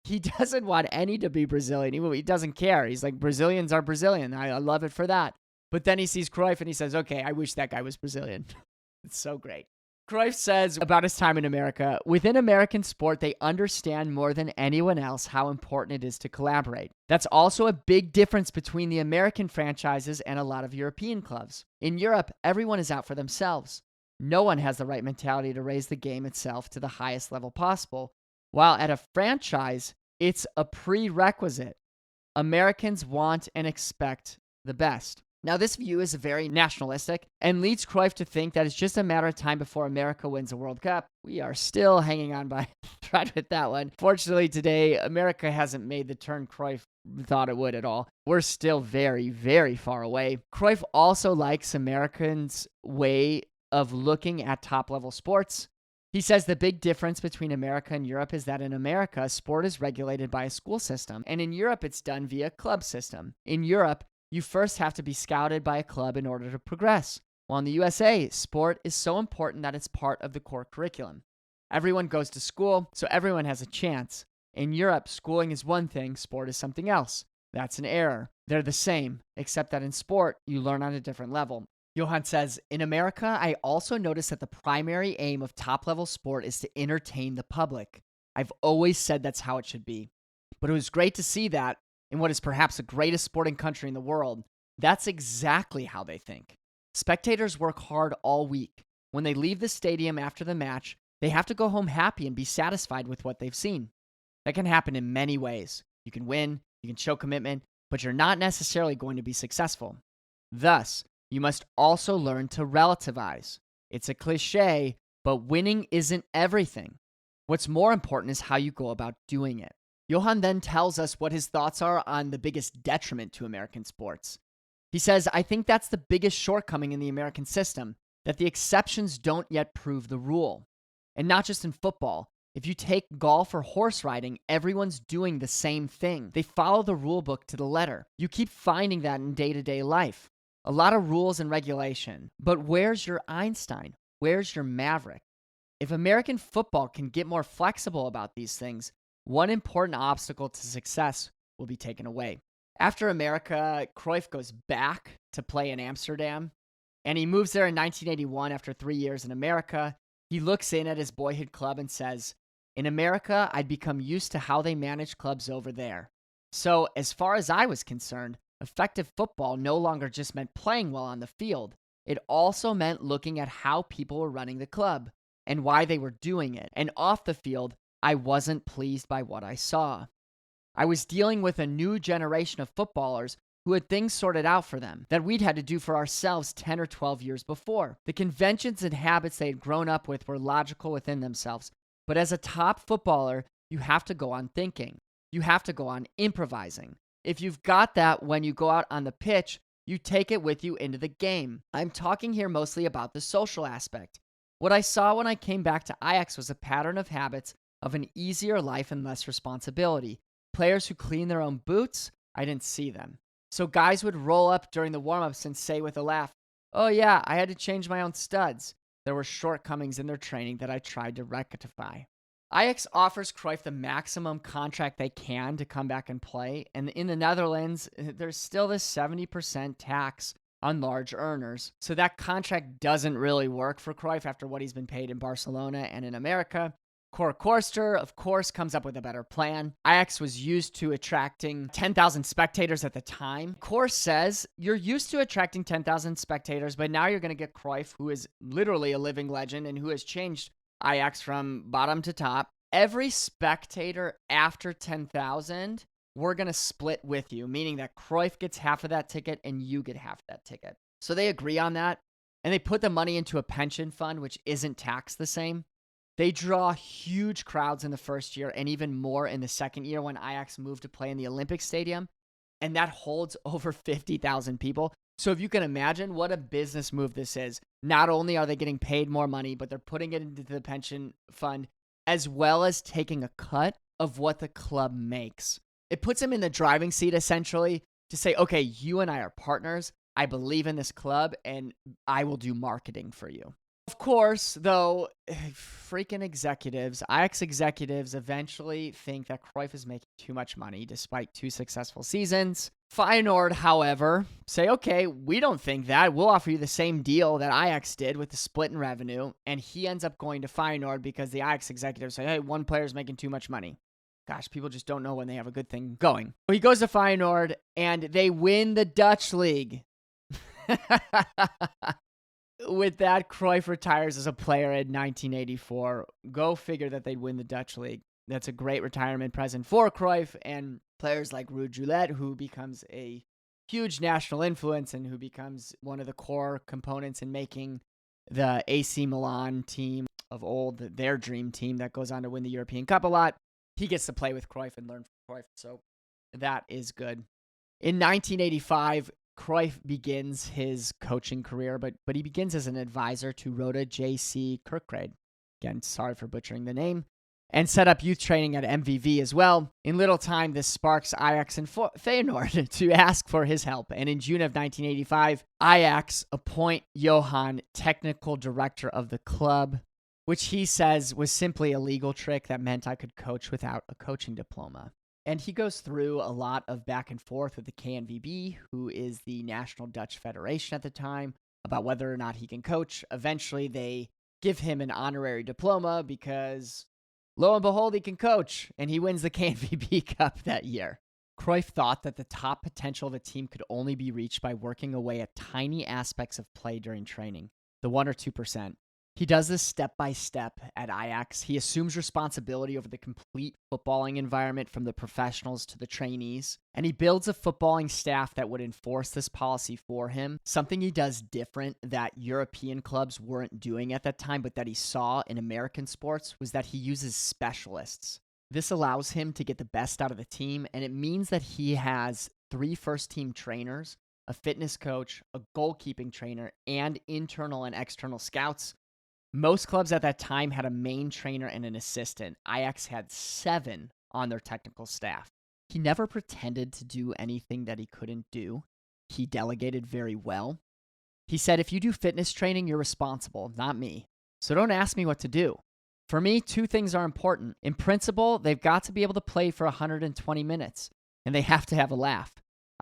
he doesn't want any to be Brazilian. He doesn't care. He's like, Brazilians are Brazilian. I love it for that. But then he sees Cruyff and he says, okay, I wish that guy was Brazilian. It's so great. Cruyff says about his time in America, within American sport, they understand more than anyone else how important it is to collaborate. That's also a big difference between the American franchises and a lot of European clubs. In Europe, everyone is out for themselves. No one has the right mentality to raise the game itself to the highest level possible, while at a franchise, it's a prerequisite. Americans want and expect the best. Now, this view is very nationalistic and leads Cruyff to think that it's just a matter of time before America wins a World Cup. We are still hanging on by a thread with that one. Fortunately, today, America hasn't made the turn Cruyff thought it would at all. We're still very, very far away. Cruyff also likes Americans' way of looking at top-level sports. He says the big difference between America and Europe is that in America, sport is regulated by a school system, and in Europe, it's done via a club system. In Europe, you first have to be scouted by a club in order to progress. While in the USA, sport is so important that it's part of the core curriculum. Everyone goes to school, so everyone has a chance. In Europe, schooling is one thing, sport is something else. That's an error. They're the same, except that in sport, you learn on a different level. Johan says, in America, I also noticed that the primary aim of top-level sport is to entertain the public. I've always said that's how it should be. But it was great to see that in what is perhaps the greatest sporting country in the world, that's exactly how they think. Spectators work hard all week. When they leave the stadium after the match, they have to go home happy and be satisfied with what they've seen. That can happen in many ways. You can win, you can show commitment, but you're not necessarily going to be successful. Thus, you must also learn to relativize. It's a cliche, but winning isn't everything. What's more important is how you go about doing it. Johan then tells us what his thoughts are on the biggest detriment to American sports. He says, I think that's the biggest shortcoming in the American system, that the exceptions don't yet prove the rule. And not just in football. If you take golf or horse riding, everyone's doing the same thing. They follow the rule book to the letter. You keep finding that in day-to-day life. A lot of rules and regulation. But where's your Einstein? Where's your Maverick? If American football can get more flexible about these things, one important obstacle to success will be taken away. After America, Cruyff goes back to play in Amsterdam, and he moves there in 1981 after 3 years in America. He looks in at his boyhood club and says, in America, I'd become used to how they manage clubs over there. So as far as I was concerned, effective football no longer just meant playing well on the field. It also meant looking at how people were running the club and why they were doing it. And off the field, I wasn't pleased by what I saw. I was dealing with a new generation of footballers who had things sorted out for them that we'd had to do for ourselves 10 or 12 years before. The conventions and habits they had grown up with were logical within themselves. But as a top footballer, you have to go on thinking. You have to go on improvising. If you've got that when you go out on the pitch, you take it with you into the game. I'm talking here mostly about the social aspect. What I saw when I came back to Ajax was a pattern of habits of an easier life and less responsibility. Players who clean their own boots, I didn't see them. So guys would roll up during the warm-ups and say with a laugh, oh yeah, I had to change my own studs. There were shortcomings in their training that I tried to rectify. Ajax offers Cruyff the maximum contract they can to come back and play, and in the Netherlands, there's still this 70% tax on large earners. So that contract doesn't really work for Cruyff after what he's been paid in Barcelona and in America. Cor Korster, of course, comes up with a better plan. Ajax was used to attracting 10,000 spectators at the time. Cor says, you're used to attracting 10,000 spectators, but now you're going to get Cruyff, who is literally a living legend and who has changed Ajax from bottom to top. Every spectator after 10,000, we're going to split with you, meaning that Cruyff gets half of that ticket and you get half of that ticket. So they agree on that, and they put the money into a pension fund, which isn't taxed the same. They draw huge crowds in the first year and even more in the second year when Ajax moved to play in the Olympic Stadium, and that holds over 50,000 people. So if you can imagine what a business move this is, not only are they getting paid more money, but they're putting it into the pension fund, as well as taking a cut of what the club makes. It puts him in the driving seat, essentially, to say, okay, you and I are partners. I believe in this club, and I will do marketing for you. Of course, though, freaking executives, Ajax executives eventually think that Cruyff is making too much money despite 2 successful seasons. Feyenoord, however, say, okay, we don't think that. We'll offer you the same deal that Ajax did with the split in revenue. And he ends up going to Feyenoord because the Ajax executives say, hey, one player's making too much money. Gosh, people just don't know when they have a good thing going. So he goes to Feyenoord, and they win the Dutch league. With that, Cruyff retires as a player in 1984. Go figure that they'd win the Dutch league. That's a great retirement present for Cruyff and players like Ruud Gullit, who becomes a huge national influence and who becomes one of the core components in making the AC Milan team of old, their dream team that goes on to win the European Cup a lot. He gets to play with Cruyff and learn from Cruyff, so that is good. In 1985, Cruyff begins his coaching career, but he begins as an advisor to Roda J.C. Kerkrade. Again, sorry for butchering the name. And set up youth training at MVV as well. In little time, this sparks Ajax and Feyenoord to ask for his help. And in June of 1985, Ajax appoint Johan technical director of the club, which he says was simply a legal trick that meant I could coach without a coaching diploma. And he goes through a lot of back and forth with the KNVB, who is the National Dutch Federation at the time, about whether or not he can coach. Eventually, they give him an honorary diploma because, lo and behold, he can coach, and he wins the KNVB Cup that year. Cruyff thought that the top potential of a team could only be reached by working away at tiny aspects of play during training, the 1 or 2%. He does this step by step at Ajax. He assumes responsibility over the complete footballing environment from the professionals to the trainees, and he builds a footballing staff that would enforce this policy for him. Something he does different that European clubs weren't doing at that time, but that he saw in American sports, was that he uses specialists. This allows him to get the best out of the team, and it means that he has 3 first-team trainers, a fitness coach, a goalkeeping trainer, and internal and external scouts. Most clubs at that time had a main trainer and an assistant. Ajax had 7 on their technical staff. He never pretended to do anything that he couldn't do. He delegated very well. He said, if you do fitness training, you're responsible, not me. So don't ask me what to do. For me, 2 things are important. In principle, they've got to be able to play for 120 minutes, and they have to have a laugh.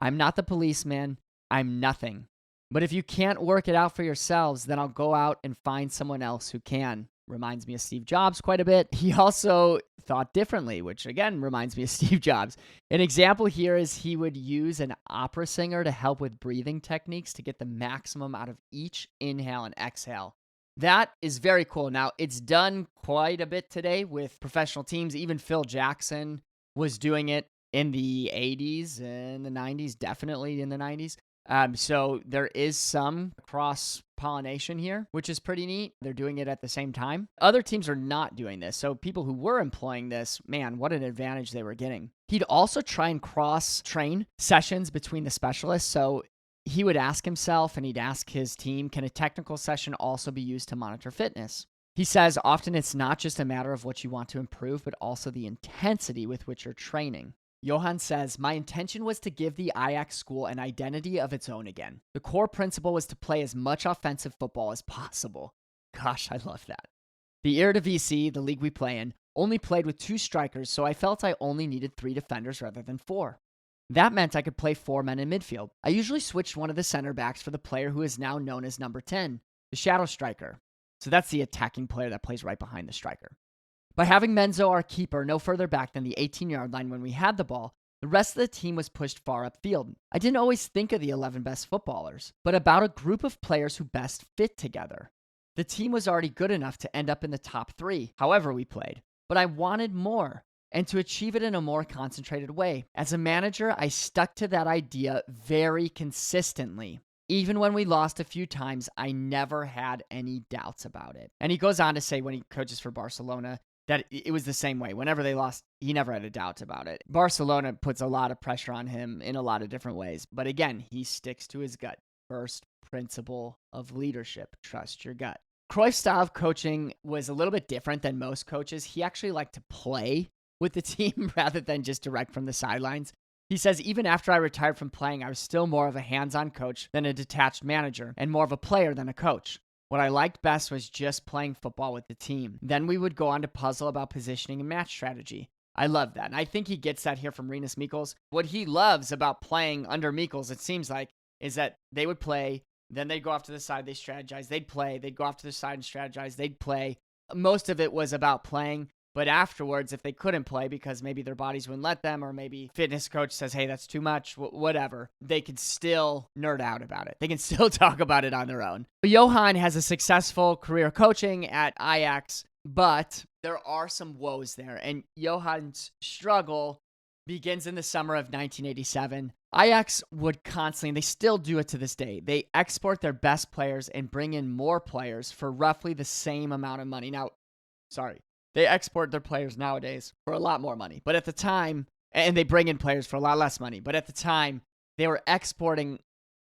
I'm not the policeman. I'm nothing. But if you can't work it out for yourselves, then I'll go out and find someone else who can. Reminds me of Steve Jobs quite a bit. He also thought differently, which again reminds me of Steve Jobs. An example here is he would use an opera singer to help with breathing techniques to get the maximum out of each inhale and exhale. That is very cool. Now, it's done quite a bit today with professional teams. Even Phil Jackson was doing it in the 80s and the 90s, definitely in the 90s. So there is some cross-pollination here, which is pretty neat. They're doing it at the same time. Other teams are not doing this. So people who were employing this, man, what an advantage they were getting. He'd also try and cross-train sessions between the specialists. So he would ask himself and he'd ask his team, can a technical session also be used to monitor fitness? He says often it's not just a matter of what you want to improve, but also the intensity with which you're training. Johan says, my intention was to give the Ajax school an identity of its own again. The core principle was to play as much offensive football as possible. Gosh, I love that. The Eredivisie, the league we play in, only played with 2 strikers, so I felt I only needed 3 defenders rather than 4. That meant I could play 4 men in midfield. I usually switched one of the center backs for the player who is now known as number 10, the shadow striker. So that's the attacking player that plays right behind the striker. By having Menzo, our keeper, no further back than the 18-yard line when we had the ball, the rest of the team was pushed far upfield. I didn't always think of the 11 best footballers, but about a group of players who best fit together. The team was already good enough to end up in the top 3, however we played, but I wanted more, and to achieve it in a more concentrated way. As a manager, I stuck to that idea very consistently. Even when we lost a few times, I never had any doubts about it. And he goes on to say when he coaches for Barcelona, that it was the same way. Whenever they lost, he never had a doubt about it. Barcelona puts a lot of pressure on him in a lot of different ways. But again, he sticks to his gut. First principle of leadership, trust your gut. Cruyff's style of coaching was a little bit different than most coaches. He actually liked to play with the team rather than just direct from the sidelines. He says, even after I retired from playing, I was still more of a hands-on coach than a detached manager and more of a player than a coach. What I liked best was just playing football with the team. Then we would go on to puzzle about positioning and match strategy. I love that. And I think he gets that here from Rinus Michels. What he loves about playing under Michels, it seems like, is that they would play, then they'd go off to the side, they strategize, they'd play, they'd go off to the side and strategize, they'd play. Most of it was about playing. But afterwards, if they couldn't play because maybe their bodies wouldn't let them, or maybe fitness coach says, hey, that's too much, whatever, they could still nerd out about it. They can still talk about it on their own. Johan has a successful career coaching at Ajax, but there are some woes there. And Johan's struggle begins in the summer of 1987. Ajax would constantly, and they still do it to this day, they export their best players and bring in more players for roughly the same amount of money. They export their players nowadays for a lot more money. But at the time, and they bring in players for a lot less money. But at the time, they were exporting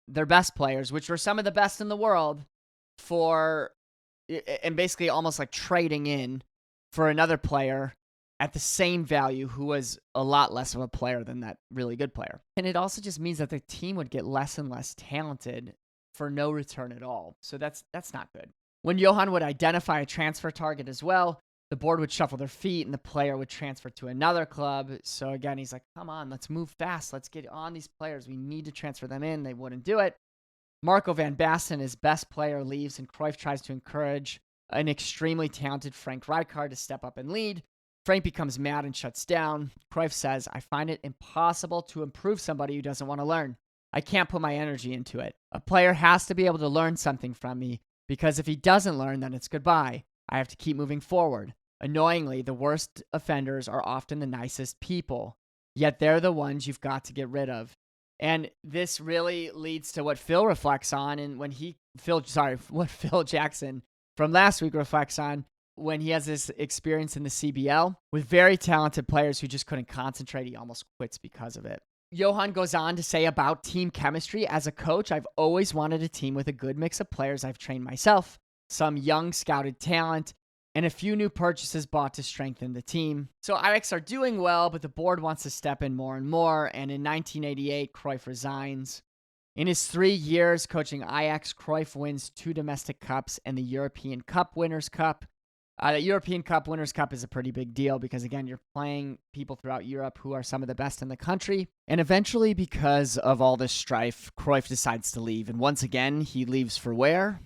their best players, which were some of the best in the world, and basically almost like trading in for another player at the same value who was a lot less of a player than that really good player. And it also just means that the team would get less and less talented for no return at all. So that's not good. When Johan would identify a transfer target as well, the board would shuffle their feet and the player would transfer to another club. So again, he's like, come on, let's move fast. Let's get on these players. We need to transfer them in. They wouldn't do it. Marco van Basten, his best player, leaves, and Cruyff tries to encourage an extremely talented Frank Rijkaard to step up and lead. Frank becomes mad and shuts down. Cruyff says, I find it impossible to improve somebody who doesn't want to learn. I can't put my energy into it. A player has to be able to learn something from me, because if he doesn't learn, then it's goodbye. I have to keep moving forward. Annoyingly, the worst offenders are often the nicest people, yet they're the ones you've got to get rid of. And this really leads to what Phil reflects on, and what Phil Jackson from last week reflects on when he has this experience in the CBL with very talented players who just couldn't concentrate. He almost quits because of it. Johan goes on to say about team chemistry, as a coach, I've always wanted a team with a good mix of players I've trained myself, some young scouted talent, and a few new purchases bought to strengthen the team. So Ajax are doing well, but the board wants to step in more and more, and in 1988, Cruyff resigns. In his 3 years coaching Ajax, Cruyff wins 2 domestic cups and the European Cup Winners' Cup. The European Cup Winners' Cup is a pretty big deal because, again, you're playing people throughout Europe who are some of the best in the country. And eventually, because of all this strife, Cruyff decides to leave. And once again, he leaves for where?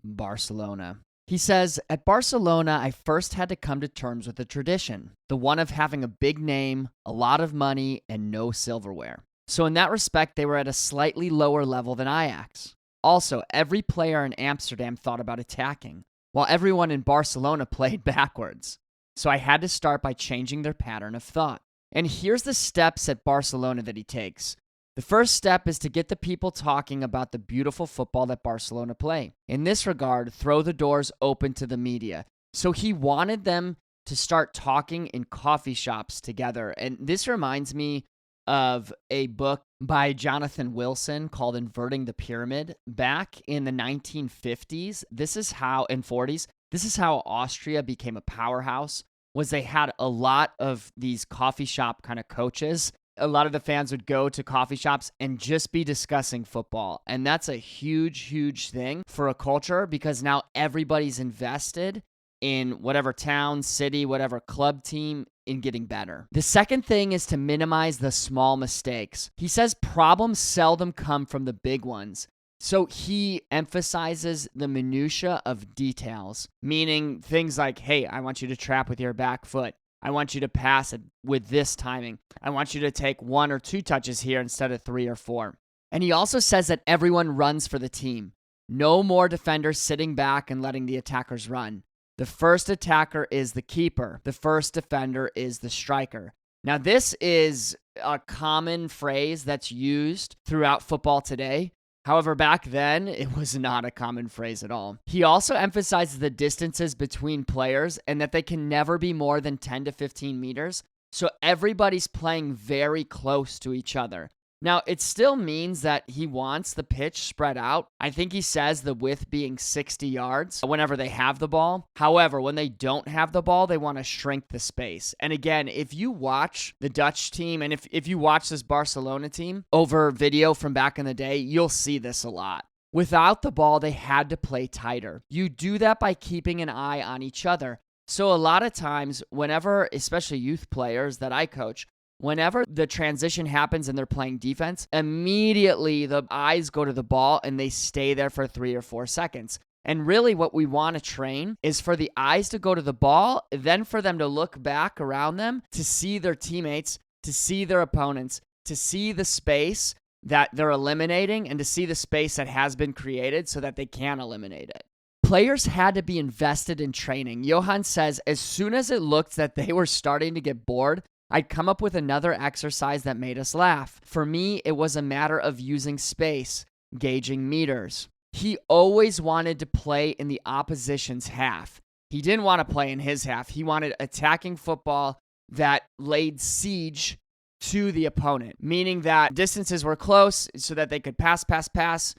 Barcelona. He says, at Barcelona, I first had to come to terms with a tradition, the one of having a big name, a lot of money, and no silverware. So in that respect, they were at a slightly lower level than Ajax. Also, every player in Amsterdam thought about attacking, while everyone in Barcelona played backwards. So I had to start by changing their pattern of thought. And here's the steps at Barcelona that he takes. The first step is to get the people talking about the beautiful football that Barcelona play. In this regard, throw the doors open to the media. So he wanted them to start talking in coffee shops together. And this reminds me of a book by Jonathan Wilson called Inverting the Pyramid. Back in the 1950s, and 40s, this is how Austria became a powerhouse, was they had a lot of these coffee shop kind of coaches. A lot of the fans would go to coffee shops and just be discussing football. And that's a huge, huge thing for a culture because now everybody's invested in whatever town, city, whatever club team in getting better. The second thing is to minimize the small mistakes. He says problems seldom come from the big ones. So he emphasizes the minutia of details, meaning things like, hey, I want you to trap with your back foot. I want you to pass it with this timing. I want you to take 1 or 2 touches here instead of 3 or 4. And he also says that everyone runs for the team. No more defenders sitting back and letting the attackers run. The first attacker is the keeper. The first defender is the striker. Now, this is a common phrase that's used throughout football today. However, back then, it was not a common phrase at all. He also emphasizes the distances between players and that they can never be more than 10 to 15 meters. So everybody's playing very close to each other. Now, it still means that he wants the pitch spread out. I think he says the width being 60 yards whenever they have the ball. However, when they don't have the ball, they want to shrink the space. And again, if you watch the Dutch team and if you watch this Barcelona team over video from back in the day, you'll see this a lot. Without the ball, they had to play tighter. You do that by keeping an eye on each other. So a lot of times, whenever, especially youth players that I coach, whenever the transition happens and they're playing defense, immediately the eyes go to the ball and they stay there for 3 or 4 seconds. And really what we want to train is for the eyes to go to the ball, then for them to look back around them to see their teammates, to see their opponents, to see the space that they're eliminating and to see the space that has been created so that they can eliminate it. Players had to be invested in training. Johan says as soon as it looked that they were starting to get bored, I'd come up with another exercise that made us laugh. For me, it was a matter of using space, gauging meters. He always wanted to play in the opposition's half. He didn't want to play in his half. He wanted attacking football that laid siege to the opponent, meaning that distances were close so that they could pass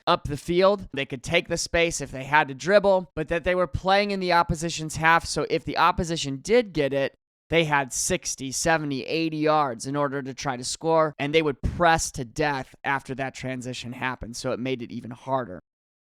up the field. They could take the space if they had to dribble, but that they were playing in the opposition's half. So if the opposition did get it, they had 60, 70, 80 yards in order to try to score, and they would press to death after that transition happened, so it made it even harder.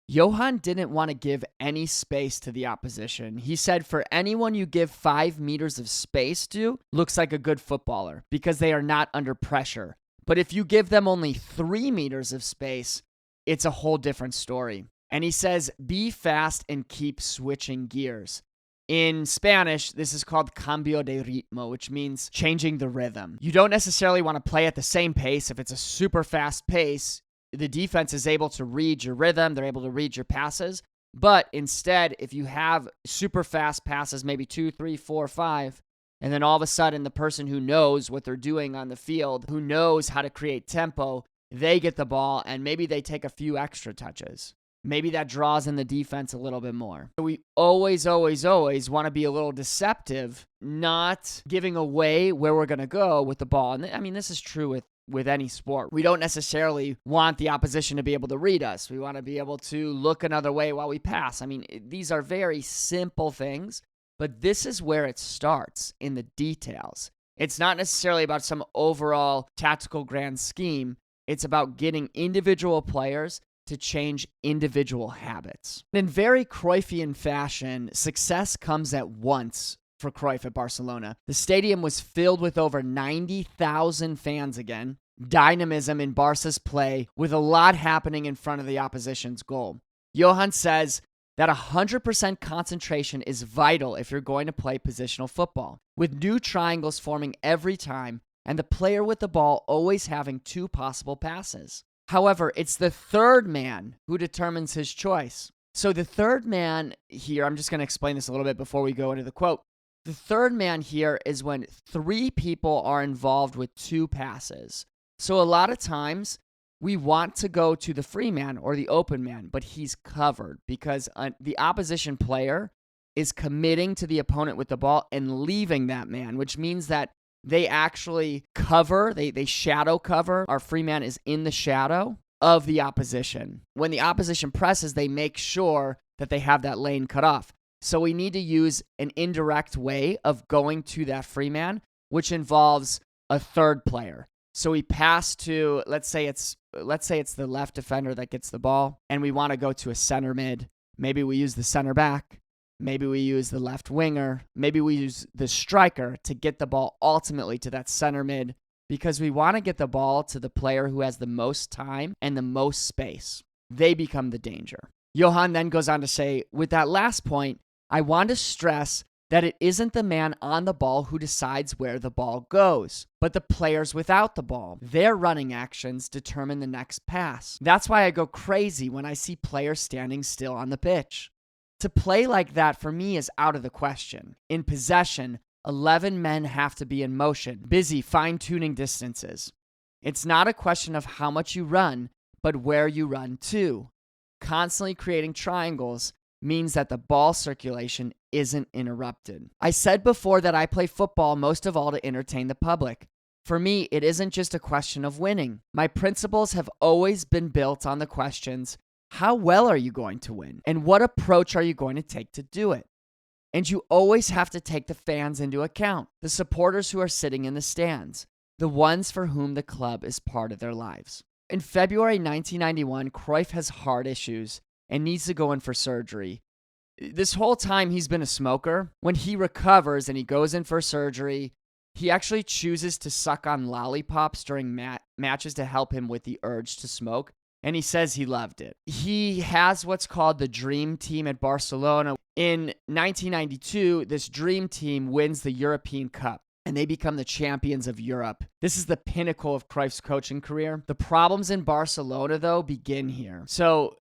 Johan didn't want to give any space to the opposition. He said for anyone you give 5 meters of space to, looks like a good footballer because they are not under pressure. But if you give them only 3 meters of space, it's a whole different story. And he says, be fast and keep switching gears. In Spanish, this is called cambio de ritmo, which means changing the rhythm. You don't necessarily want to play at the same pace. If it's a super fast pace, the defense is able to read your rhythm. They're able to read your passes. But instead, if you have super fast passes, maybe 2, 3, 4, 5, and then all of a sudden the person who knows what they're doing on the field, who knows how to create tempo, they get the ball and maybe they take a few extra touches. Maybe that draws in the defense a little bit more. So we always want to be a little deceptive, not giving away where we're going to go with the ball. And I mean, this is true with any sport. We don't necessarily want the opposition to be able to read us. We want to be able to look another way while we pass. I mean, these are very simple things, but this is where it starts, in the details. It's not necessarily about some overall tactical grand scheme. It's about getting individual players to change individual habits. In very Cruyffian fashion, success comes at once for Cruyff at Barcelona. The stadium was filled with over 90,000 fans again, dynamism in Barca's play with a lot happening in front of the opposition's goal. Johan says that 100% concentration is vital if you're going to play positional football, with new triangles forming every time and the player with the ball always having 2 possible passes. However, it's the third man who determines his choice. So the third man here, I'm just going to explain this a little bit before we go into the quote. The third man here is when 3 people are involved with 2 passes. So a lot of times we want to go to the free man or the open man, but he's covered because the opposition player is committing to the opponent with the ball and leaving that man, which means that they actually cover, they shadow cover. Our free man is in the shadow of the opposition. When the opposition presses, they make sure that they have that lane cut off. So we need to use an indirect way of going to that free man, which involves a third player. So we pass to, let's say it's the left defender that gets the ball, and we want to go to a center mid. Maybe we use the center back. Maybe we use the left winger. Maybe we use the striker to get the ball ultimately to that center mid because we want to get the ball to the player who has the most time and the most space. They become the danger. Johan then goes on to say, with that last point, I want to stress that it isn't the man on the ball who decides where the ball goes, but the players without the ball. Their running actions determine the next pass. That's why I go crazy when I see players standing still on the pitch. To play like that for me is out of the question. In possession, 11 men have to be in motion, busy fine-tuning distances. It's not a question of how much you run, but where you run to. Constantly creating triangles means that the ball circulation isn't interrupted. I said before that I play football most of all to entertain the public. For me, it isn't just a question of winning. My principles have always been built on the questions, how well are you going to win? And what approach are you going to take to do it? And you always have to take the fans into account, the supporters who are sitting in the stands, the ones for whom the club is part of their lives. In February 1991, Cruyff has heart issues and needs to go in for surgery. This whole time he's been a smoker. When he recovers and he goes in for surgery, he actually chooses to suck on lollipops during matches to help him with the urge to smoke. And he says he loved it. He has what's called the Dream Team at Barcelona. In 1992, this Dream Team wins the European Cup, and they become the champions of Europe. This is the pinnacle of Cruyff's coaching career. The problems in Barcelona, though, begin here. So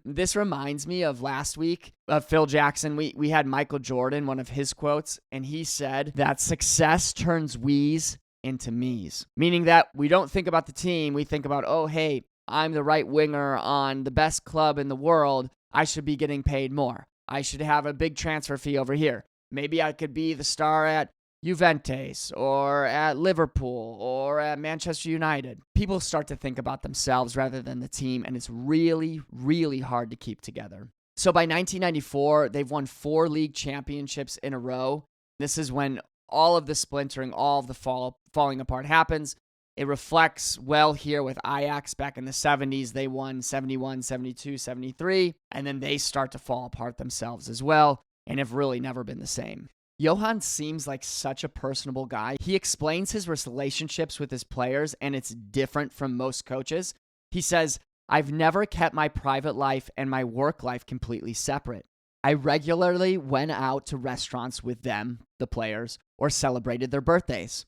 this reminds me of last week of Phil Jackson. We had Michael Jordan, one of his quotes, and he said that success turns we's into me's, meaning that we don't think about the team. We think about, oh, hey, I'm the right winger on the best club in the world. I should be getting paid more. I should have a big transfer fee over here. Maybe I could be the star at Juventus or at Liverpool or at Manchester United. People start to think about themselves rather than the team, and it's really, really hard to keep together. So by 1994, they've won 4 league championships in a row. This is when all of the splintering, all of the falling apart happens. It reflects well here with Ajax back in the 70s. They won 71, 72, 73, and then they start to fall apart themselves as well and have really never been the same. Johan seems like such a personable guy. He explains his relationships with his players, and it's different from most coaches. He says, I've never kept my private life and my work life completely separate. I regularly went out to restaurants with them, the players, or celebrated their birthdays.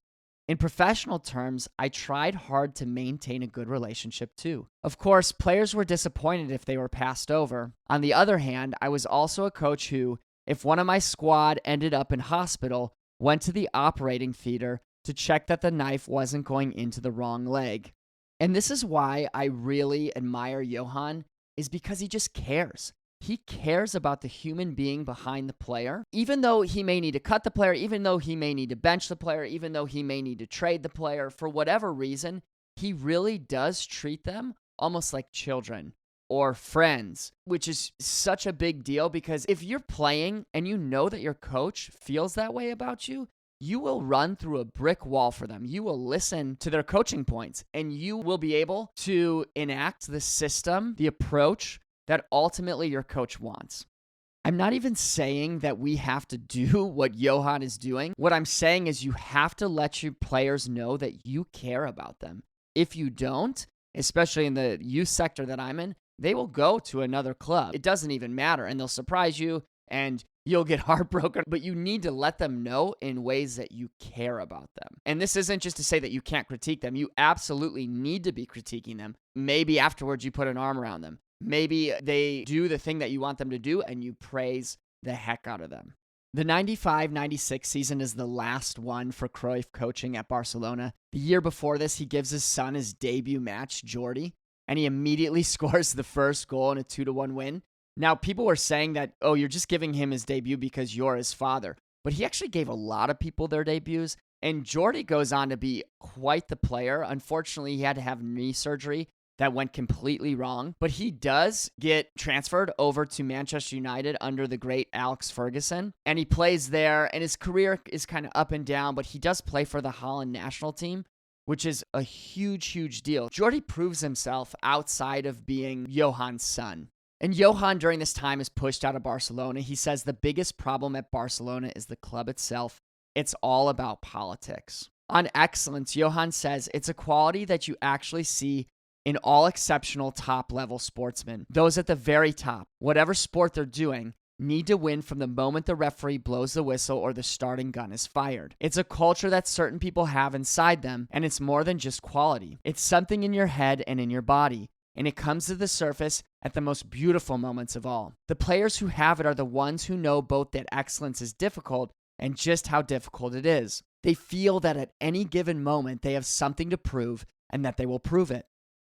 In professional terms, I tried hard to maintain a good relationship too. Of course, players were disappointed if they were passed over. On the other hand, I was also a coach who, if one of my squad ended up in hospital, went to the operating theater to check that the knife wasn't going into the wrong leg. And this is why I really admire Johan, is because he just cares. He cares about the human being behind the player. Even though he may need to cut the player, even though he may need to bench the player, even though he may need to trade the player, for whatever reason, he really does treat them almost like children or friends, which is such a big deal because if you're playing and you know that your coach feels that way about you, you will run through a brick wall for them. You will listen to their coaching points and you will be able to enact the system, the approach that ultimately your coach wants. I'm not even saying that we have to do what Johan is doing. What I'm saying is you have to let your players know that you care about them. If you don't, especially in the youth sector that I'm in, they will go to another club. It doesn't even matter, and they'll surprise you, and you'll get heartbroken, but you need to let them know in ways that you care about them. And this isn't just to say that you can't critique them. You absolutely need to be critiquing them. Maybe afterwards you put an arm around them. Maybe they do the thing that you want them to do and you praise the heck out of them. The 95-96 season is the last one for Cruyff coaching at Barcelona. The year before this, he gives his son his debut match, Jordi, and he immediately scores the first goal in a 2-1 win. Now, people were saying that, oh, you're just giving him his debut because you're his father. But he actually gave a lot of people their debuts, and Jordi goes on to be quite the player. Unfortunately, he had to have knee surgery that went completely wrong, but he does get transferred over to Manchester United under the great Alex Ferguson, and he plays there, and his career is kind of up and down, but he does play for the Holland national team, which is a huge, huge deal. Jordi proves himself outside of being Johan's son. And Johan, during this time, is pushed out of Barcelona. He says the biggest problem at Barcelona is the club itself. It's all about politics. On excellence, Johan says it's a quality that you actually see in all exceptional top-level sportsmen. Those at the very top, whatever sport they're doing, need to win from the moment the referee blows the whistle or the starting gun is fired. It's a culture that certain people have inside them, and it's more than just quality. It's something in your head and in your body, and it comes to the surface at the most beautiful moments of all. The players who have it are the ones who know both that excellence is difficult and just how difficult it is. They feel that at any given moment they have something to prove and that they will prove it.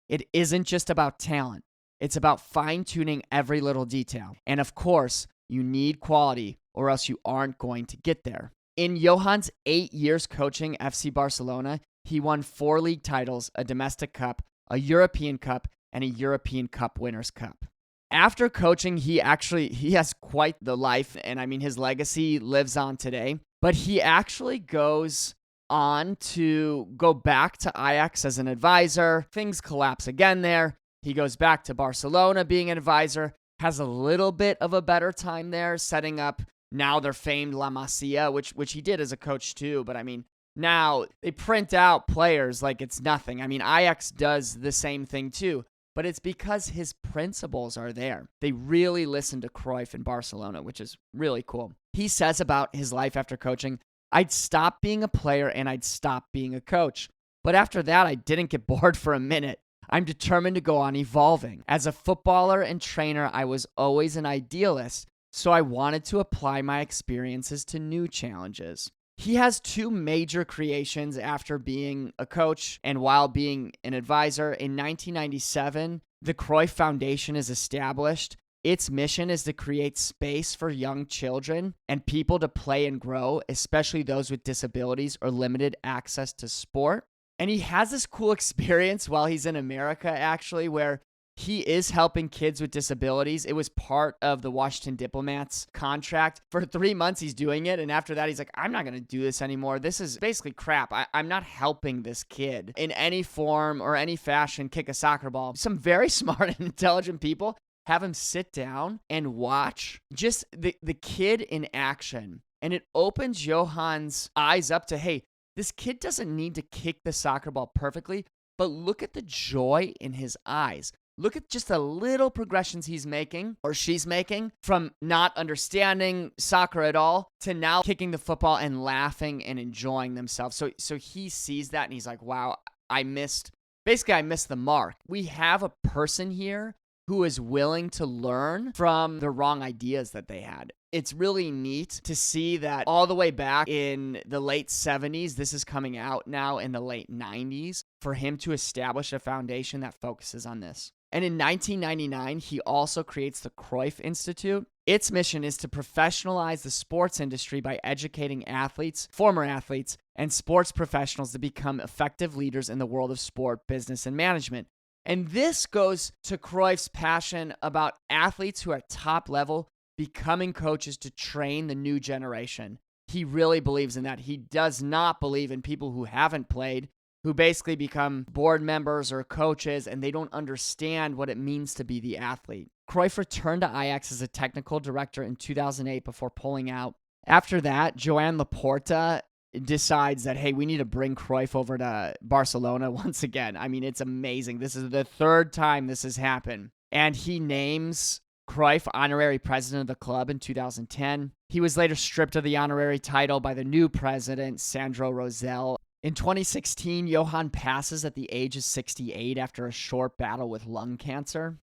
It isn't just about talent. It's about fine-tuning every little detail. And of course, you need quality or else you aren't going to get there. In Johan's 8 years coaching FC Barcelona, He won 4 league titles, a domestic cup, a European Cup, and a European Cup Winners' Cup. After coaching, he has quite the life, and I mean, his legacy lives on today. But he actually goes on to go back to Ajax as an advisor. Things collapse again there. He goes back to Barcelona being an advisor, has a little bit of a better time there, setting up now their famed La Masia, which he did as a coach too. But I mean, now they print out players like it's nothing. I mean, Ajax does the same thing too, but it's because his principles are there. They really listen to Cruyff in Barcelona, which is really cool. He says about his life after coaching, I'd stop being a player and I'd stop being a coach. But after that, I didn't get bored for a minute. I'm determined to go on evolving. As a footballer and trainer, I was always an idealist, so I wanted to apply my experiences to new challenges. He has 2 major creations after being a coach and while being an advisor. In 1997, the Cruyff Foundation is established. Its mission is to create space for young children and people to play and grow, especially those with disabilities or limited access to sport. And he has this cool experience while he's in America, actually, where he is helping kids with disabilities. It was part of the Washington Diplomats contract. For 3 months, he's doing it. And after that, he's like, I'm not going to do this anymore. This is basically crap. I'm not helping this kid in any form or any fashion kick a soccer ball. Some very smart and intelligent people have him sit down and watch just the kid in action. And it opens Johan's eyes up to, hey, this kid doesn't need to kick the soccer ball perfectly, but look at the joy in his eyes. Look at just the little progressions he's making or she's making from not understanding soccer at all to now kicking the football and laughing and enjoying themselves. So he sees that and he's like, wow, I missed the mark. We have a person here who is willing to learn from the wrong ideas that they had. It's really neat to see that all the way back in the late 70s, this is coming out now in the late 90s, for him to establish a foundation that focuses on this. And in 1999, he also creates the Cruyff Institute. Its mission is to professionalize the sports industry by educating athletes, former athletes, and sports professionals to become effective leaders in the world of sport, business, and management. And this goes to Cruyff's passion about athletes who are at top level becoming coaches to train the new generation. He really believes in that. He does not believe in people who haven't played, who basically become board members or coaches, and they don't understand what it means to be the athlete. Cruyff returned to Ajax as a technical director in 2008 before pulling out. After that, Joan Laporta decides that, hey, we need to bring Cruyff over to Barcelona once again. I mean, it's amazing. This is the 3rd time this has happened. And he names Cruyff honorary president of the club in 2010. He was later stripped of the honorary title by the new president, Sandro Rosell. In 2016, Johan passes at the age of 68 after a short battle with lung cancer.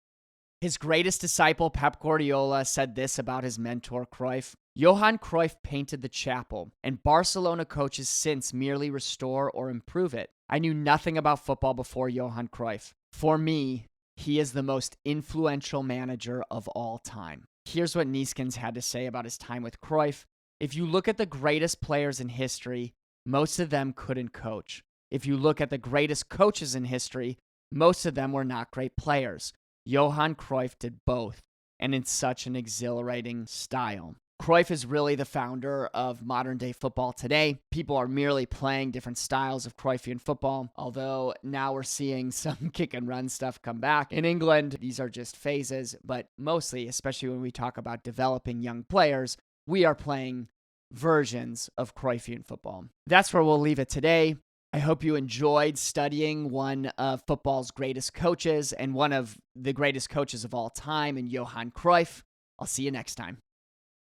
His greatest disciple, Pep Guardiola, said this about his mentor, Cruyff. Johan Cruyff painted the chapel, and Barcelona coaches since merely restore or improve it. I knew nothing about football before Johan Cruyff. For me, he is the most influential manager of all time. Here's what Neeskens had to say about his time with Cruyff. If you look at the greatest players in history, most of them couldn't coach. If you look at the greatest coaches in history, most of them were not great players. Johan Cruyff did both, and in such an exhilarating style. Cruyff is really the founder of modern-day football today. People are merely playing different styles of Cruyffian football, although now we're seeing some kick-and-run stuff come back. In England, these are just phases, but mostly, especially when we talk about developing young players, we are playing versions of Cruyffian football. That's where we'll leave it today. I hope you enjoyed studying one of football's greatest coaches and one of the greatest coaches of all time in Johan Cruyff. I'll see you next time.